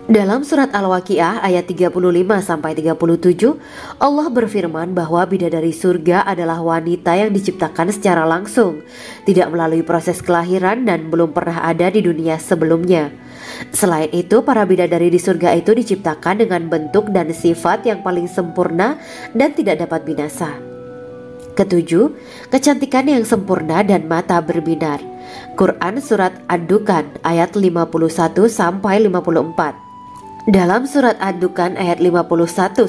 Dalam Surat Al-Waqiah ayat 35-37, Allah berfirman bahwa bidadari surga adalah wanita yang diciptakan secara langsung, tidak melalui proses kelahiran dan belum pernah ada di dunia sebelumnya. Selain itu, para bidadari di surga itu diciptakan dengan bentuk dan sifat yang paling sempurna dan tidak dapat binasa. Ketujuh, kecantikan yang sempurna dan mata berbinar. Quran Surat Ad-Dukan ayat 51-54. Dalam Surat Ad-Dukan ayat 51-54,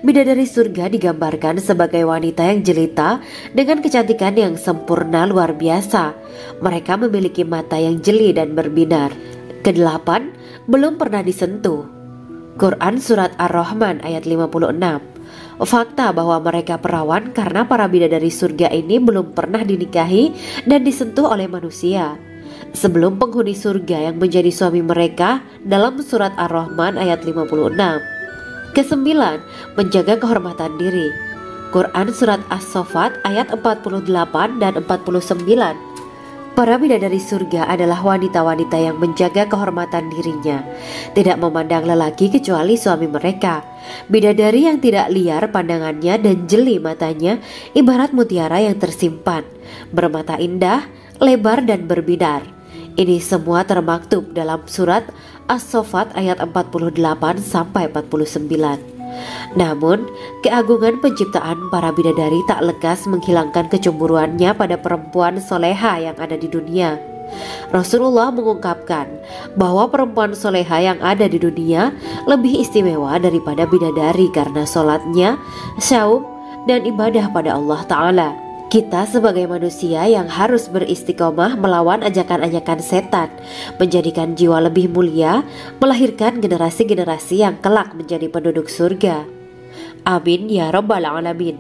bidadari surga digambarkan sebagai wanita yang jelita dengan kecantikan yang sempurna luar biasa. Mereka memiliki mata yang jeli dan berbinar. Kedelapan, belum pernah disentuh. Quran Surat Ar-Rahman ayat 56. Fakta bahwa mereka perawan karena para bidadari surga ini belum pernah dinikahi dan disentuh oleh manusia sebelum penghuni surga yang menjadi suami mereka dalam Surat Ar-Rahman ayat 56. Kesembilan, menjaga kehormatan diri. Quran Surat As-Saffat ayat 48 dan 49. Para bidadari surga adalah wanita-wanita yang menjaga kehormatan dirinya, tidak memandang lelaki kecuali suami mereka. Bidadari yang tidak liar pandangannya dan jeli matanya, ibarat mutiara yang tersimpan, bermata indah, lebar dan berbinar. Ini semua termaktub dalam surat As-Saffat ayat 48 sampai 49. Namun, keagungan penciptaan para bidadari tak lekas menghilangkan kecemburuannya pada perempuan soleha yang ada di dunia. Rasulullah mengungkapkan bahwa perempuan soleha yang ada di dunia lebih istimewa daripada bidadari karena sholatnya, syaum, dan ibadah pada Allah Ta'ala. Kita sebagai manusia yang harus beristiqomah melawan ajakan-ajakan setan, menjadikan jiwa lebih mulia, melahirkan generasi-generasi yang kelak menjadi penduduk surga. Amin ya rabbal alamin.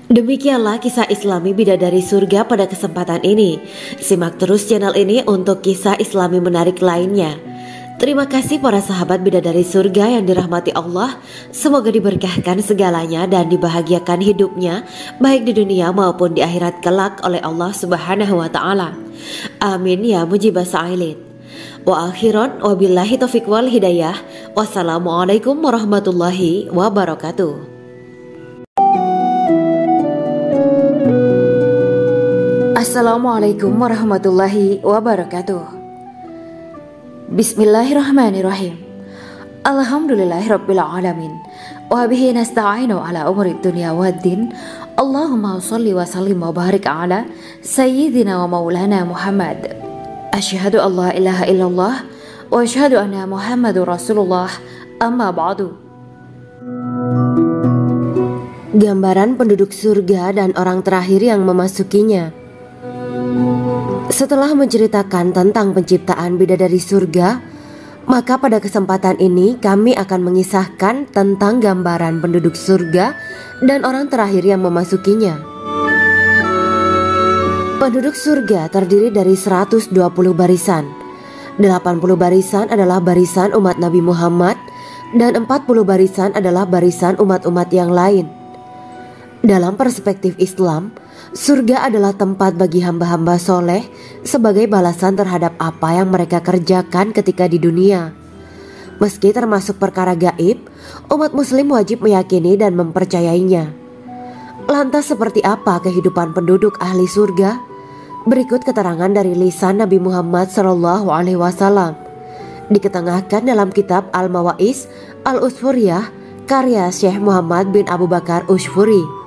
Demikianlah kisah Islami bidadari surga pada kesempatan ini. Simak terus channel ini untuk kisah Islami menarik lainnya. Terima kasih para sahabat bidadari surga yang dirahmati Allah. Semoga diberkahkan segalanya dan dibahagiakan hidupnya, baik di dunia maupun di akhirat kelak oleh Allah Subhanahu wa Ta'ala. Amin ya mujibah sa'ilin. Wa akhiran wabillahi taufiq wal hidayah. Wassalamualaikum warahmatullahi wabarakatuh. Assalamualaikum warahmatullahi wabarakatuh. Bismillahirrahmanirrahim. Alhamdulillahirabbil alamin. Wa bihi nasta'inu ala umuri dunya waddin. Allahumma shalli wa sallim wa barik ala sayyidina wa maulana Muhammad. Asyhadu an la ilaha illallah wa asyhadu anna Muhammadur Rasulullah. Amma ba'du. Gambaran penduduk surga dan orang terakhir yang memasukinya. Setelah menceritakan tentang penciptaan bidadari surga, maka pada kesempatan ini kami akan mengisahkan tentang gambaran penduduk surga dan orang terakhir yang memasukinya. Penduduk surga terdiri dari 120 barisan. 80 barisan adalah barisan umat Nabi Muhammad dan 40 barisan adalah barisan umat-umat yang lain. Dalam perspektif Islam, surga adalah tempat bagi hamba-hamba soleh sebagai balasan terhadap apa yang mereka kerjakan ketika di dunia. Meski termasuk perkara gaib, umat muslim wajib meyakini dan mempercayainya. Lantas seperti apa kehidupan penduduk ahli surga? Berikut keterangan dari lisan Nabi Muhammad SAW, diketengahkan dalam kitab Al-Mawaiz Al-Usfuriyah karya Syekh Muhammad bin Abu Bakar Ushfuri.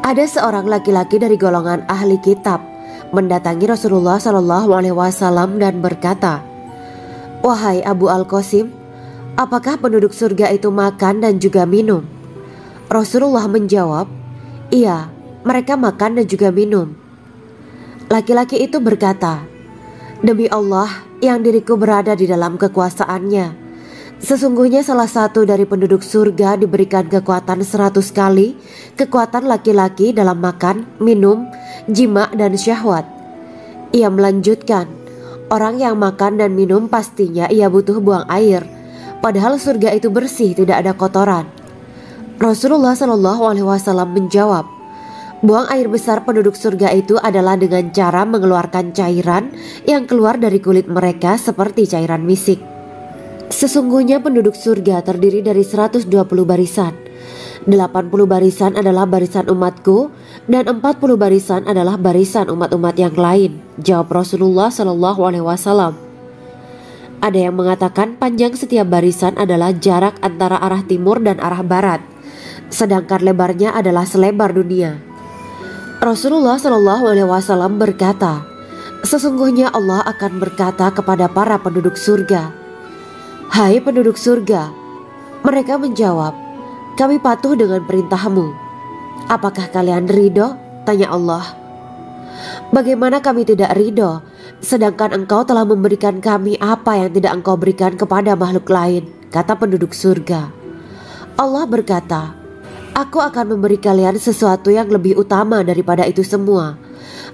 Ada seorang laki-laki dari golongan ahli kitab mendatangi Rasulullah SAW dan berkata, "Wahai Abu Al-Qasim, apakah penduduk surga itu makan dan juga minum?" Rasulullah menjawab, "Iya, mereka makan dan juga minum." Laki-laki itu berkata, "Demi Allah yang diriku berada di dalam kekuasaannya, sesungguhnya salah satu dari penduduk surga diberikan kekuatan 100 kali kekuatan laki-laki dalam makan, minum, jima, dan syahwat." Ia melanjutkan, "Orang yang makan dan minum pastinya ia butuh buang air, padahal surga itu bersih, tidak ada kotoran." Rasulullah SAW menjawab, "Buang air besar penduduk surga itu adalah dengan cara mengeluarkan cairan yang keluar dari kulit mereka seperti cairan misik." Sesungguhnya penduduk surga terdiri dari 120 barisan. 80 barisan adalah barisan umatku dan 40 barisan adalah barisan umat-umat yang lain, jawab Rasulullah SAW. Ada yang mengatakan panjang setiap barisan adalah jarak antara arah timur dan arah barat, sedangkan lebarnya adalah selebar dunia. Rasulullah SAW berkata, "Sesungguhnya Allah akan berkata kepada para penduduk surga, 'Hai penduduk surga,' mereka menjawab, 'Kami patuh dengan perintahmu.' 'Apakah kalian ridho?' tanya Allah. 'Bagaimana kami tidak ridho, sedangkan engkau telah memberikan kami apa yang tidak engkau berikan kepada makhluk lain,' kata penduduk surga. Allah berkata, 'Aku akan memberi kalian sesuatu yang lebih utama daripada itu semua.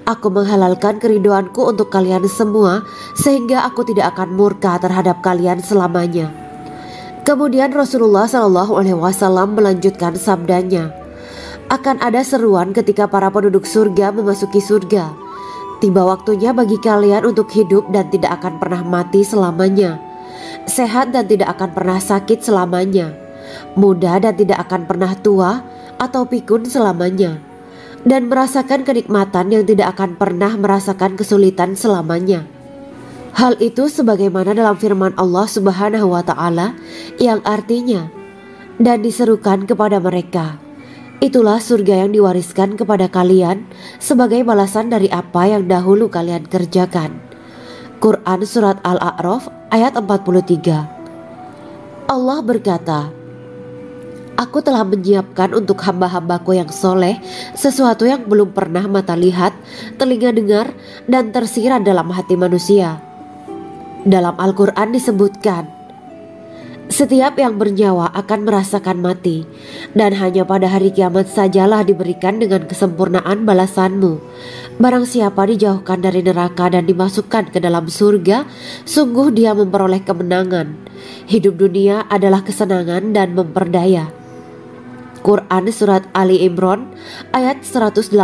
Aku menghalalkan keridoanku untuk kalian semua, sehingga aku tidak akan murka terhadap kalian selamanya.'" Kemudian Rasulullah SAW melanjutkan sabdanya, Akan ada seruan ketika para penduduk surga memasuki surga. Tiba waktunya bagi kalian untuk hidup dan tidak akan pernah mati selamanya, sehat dan tidak akan pernah sakit selamanya, muda dan tidak akan pernah tua atau pikun selamanya, dan merasakan kenikmatan yang tidak akan pernah merasakan kesulitan selamanya. Hal itu sebagaimana dalam firman Allah Subhanahu wa Ta'ala yang artinya, dan diserukan kepada mereka, itulah surga yang diwariskan kepada kalian sebagai balasan dari apa yang dahulu kalian kerjakan. Quran Surat Al-A'raf ayat 43. Allah berkata, Aku telah menyiapkan untuk hamba-hambaku yang soleh sesuatu yang belum pernah mata lihat, telinga dengar, dan tersirat dalam hati manusia. Dalam Al-Quran disebutkan, setiap yang bernyawa akan merasakan mati, dan hanya pada hari kiamat sajalah diberikan dengan kesempurnaan balasanmu. Barang siapa dijauhkan dari neraka dan dimasukkan ke dalam surga, sungguh dia memperoleh kemenangan. Hidup dunia adalah kesenangan dan memperdaya. Quran Surat Ali Imran ayat 185.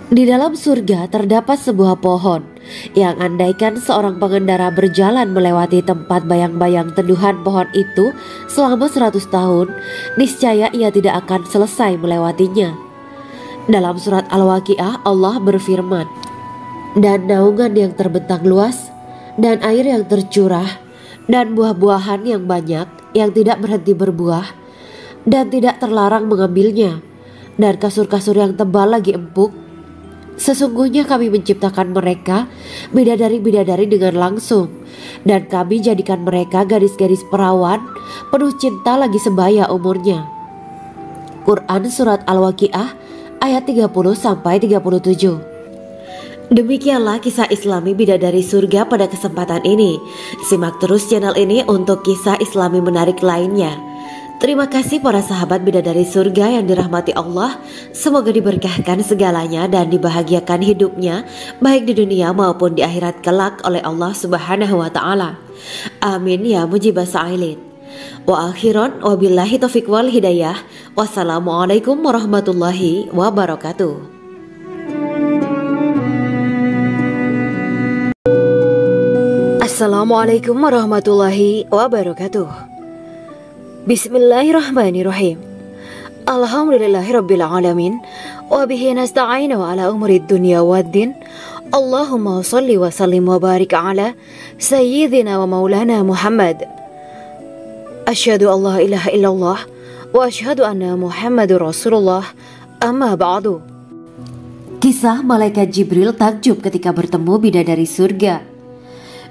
Di dalam surga terdapat sebuah pohon yang andaikan seorang pengendara berjalan melewati tempat bayang-bayang teduhan pohon itu selama 100 tahun, niscaya ia tidak akan selesai melewatinya. Dalam surat Al-Waqiah Allah berfirman, dan naungan yang terbentang luas, dan air yang tercurah, dan buah-buahan yang banyak yang tidak berhenti berbuah, dan tidak terlarang mengambilnya, dan kasur-kasur yang tebal lagi empuk. Sesungguhnya kami menciptakan mereka bidadari-bidadari dengan langsung, dan kami jadikan mereka gadis-gadis perawan penuh cinta lagi sebaya umurnya. Quran Surat Al-Waqiah ayat 30-37. Demikianlah kisah Islami bidadari surga pada kesempatan ini. Simak terus channel ini untuk kisah Islami menarik lainnya. Terima kasih para sahabat bidadari surga yang dirahmati Allah. Semoga diberkahkan segalanya dan dibahagiakan hidupnya, baik di dunia maupun di akhirat kelak oleh Allah Subhanahu wa Ta'ala. Amin ya mujibah sa'ilin. Wa akhiran wabillahi taufiq wal hidayah. Wassalamualaikum warahmatullahi wabarakatuh. Assalamualaikum warahmatullahi wabarakatuh. Bismillahirrahmanirrahim. Alhamdulillahirabbil alamin wa bihi nasta'inu ala umurid dunya waddin. Allahumma shalli wa sallim wa barik ala sayyidina wa maulana Muhammad. Asyhadu an la ilaha illallah wa asyhadu anna Muhammadur Rasulullah. Amma ba'du. Kisah malaikat Jibril takjub ketika bertemu bidadari surga.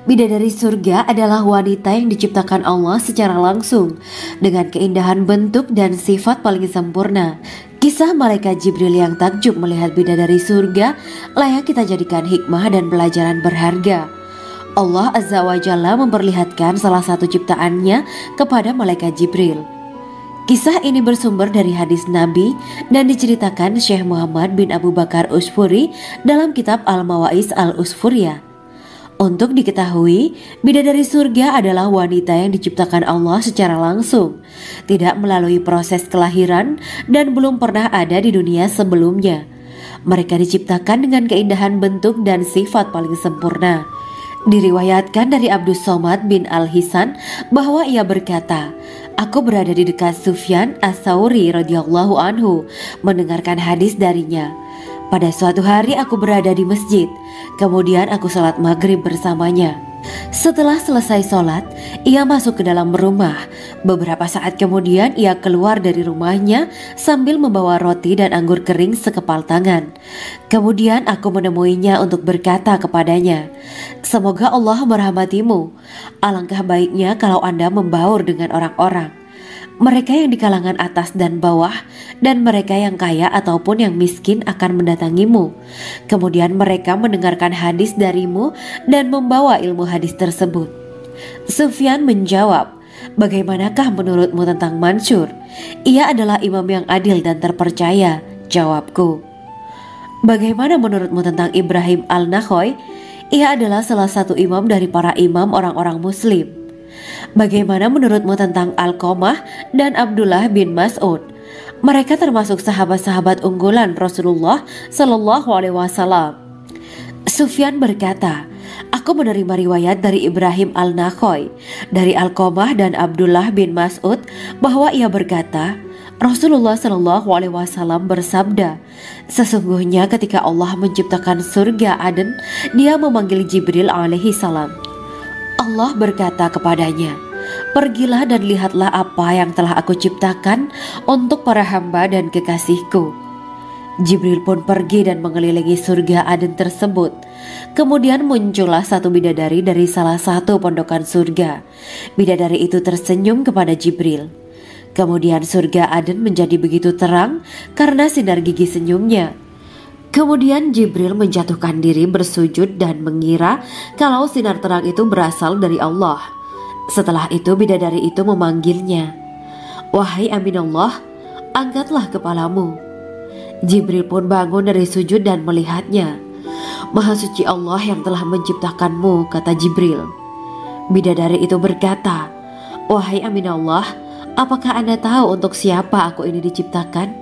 Bidadari surga adalah wanita yang diciptakan Allah secara langsung dengan keindahan bentuk dan sifat paling sempurna. Kisah malaikat Jibril yang takjub melihat bidadari surga layak kita jadikan hikmah dan pelajaran berharga. Allah Azza wa Jalla memperlihatkan salah satu ciptaannya kepada malaikat Jibril. Kisah ini bersumber dari hadis Nabi dan diceritakan Syekh Muhammad bin Abu Bakar Usfuri dalam kitab Al-Mawaiz Al-Usfuriyah. Untuk diketahui, bidadari surga adalah wanita yang diciptakan Allah secara langsung, tidak melalui proses kelahiran dan belum pernah ada di dunia sebelumnya. Mereka diciptakan dengan keindahan bentuk dan sifat paling sempurna. Diriwayatkan dari Abdus Somad bin Al-Hisan bahwa ia berkata, Aku berada di dekat Sufyan As-Sauri radhiyallahu anhu mendengarkan hadis darinya. Pada suatu hari aku berada di masjid, kemudian aku sholat maghrib bersamanya. Setelah selesai sholat, ia masuk ke dalam rumah. Beberapa saat kemudian ia keluar dari rumahnya sambil membawa roti dan anggur kering sekepal tangan. Kemudian aku menemuinya untuk berkata kepadanya, Semoga Allah merahmatimu. Alangkah baiknya kalau Anda membaur dengan orang-orang. Mereka yang di kalangan atas dan bawah, dan mereka yang kaya ataupun yang miskin akan mendatangimu. Kemudian mereka mendengarkan hadis darimu dan membawa ilmu hadis tersebut. Sufyan menjawab, Bagaimanakah menurutmu tentang Mansur? Ia adalah imam yang adil dan terpercaya. Jawabku. Bagaimana menurutmu tentang Ibrahim Al-Nakhoy? Ia adalah salah satu imam dari para imam orang-orang muslim. Bagaimana menurutmu tentang Al-Qamah dan Abdullah bin Mas'ud? Mereka termasuk sahabat-sahabat unggulan Rasulullah Shallallahu Alaihi Wasallam. Sufyan berkata, aku menerima riwayat dari Ibrahim al-Nakhoy, dari Alqamah dan Abdullah bin Mas'ud bahwa ia berkata, Rasulullah Shallallahu Alaihi Wasallam bersabda, sesungguhnya ketika Allah menciptakan surga Aden, Dia memanggil Jibril alaihi salam. Allah berkata kepadanya, pergilah dan lihatlah apa yang telah aku ciptakan untuk para hamba dan kekasihku. Jibril pun pergi dan mengelilingi surga Aden tersebut. Kemudian muncullah satu bidadari dari salah satu pondokan surga. Bidadari itu tersenyum kepada Jibril. Kemudian surga Aden menjadi begitu terang karena sinar gigi senyumnya. Kemudian Jibril menjatuhkan diri bersujud dan mengira kalau sinar terang itu berasal dari Allah. Setelah itu bidadari itu memanggilnya, wahai Aminullah, angkatlah kepalamu. Jibril pun bangun dari sujud dan melihatnya. Maha suci Allah yang telah menciptakanmu, kata Jibril. Bidadari itu berkata, wahai Aminullah, apakah Anda tahu untuk siapa aku ini diciptakan?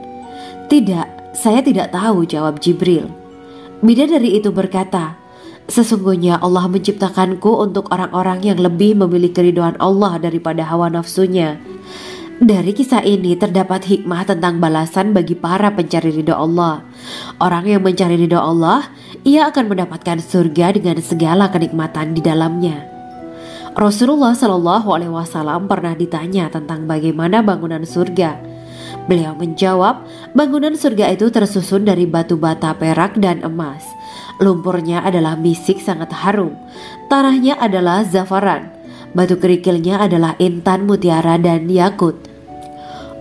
Tidak, saya tidak tahu, jawab Jibril. Bidadari itu berkata, sesungguhnya Allah menciptakanku untuk orang-orang yang lebih memilih keridhaan Allah daripada hawa nafsunya. Dari kisah ini terdapat hikmah tentang balasan bagi para pencari ridho Allah. Orang yang mencari ridho Allah, ia akan mendapatkan surga dengan segala kenikmatan di dalamnya. Rasulullah Shallallahu Alaihi Wasallam pernah ditanya tentang bagaimana bangunan surga. Beliau menjawab, bangunan surga itu tersusun dari batu bata, perak, dan emas. Lumpurnya adalah misik sangat harum. Tanahnya adalah zafaran. Batu kerikilnya adalah intan, mutiara, dan yakut.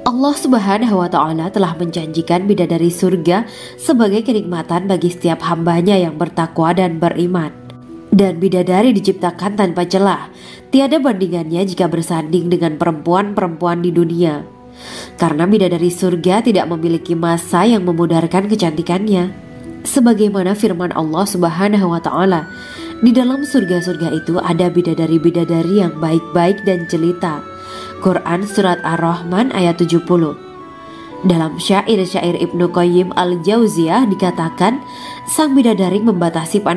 Allah Subhanahu wa Ta'ala telah menjanjikan bidadari surga sebagai kenikmatan bagi setiap hambanya yang bertakwa dan beriman. Dan bidadari diciptakan tanpa celah. Tiada bandingannya jika bersanding dengan perempuan-perempuan di dunia. Karena bidadari surga tidak memiliki masa yang memudarkan kecantikannya. Sebagaimana firman Allah Subhanahu wa Ta'ala, di dalam surga-surga itu ada bidadari-bidadari yang baik-baik dan jelita. Quran Surat Ar-Rahman ayat 70. Dalam syair-syair Ibnu Qayyim al-Jauziyah dikatakan, sang bidadari membatasi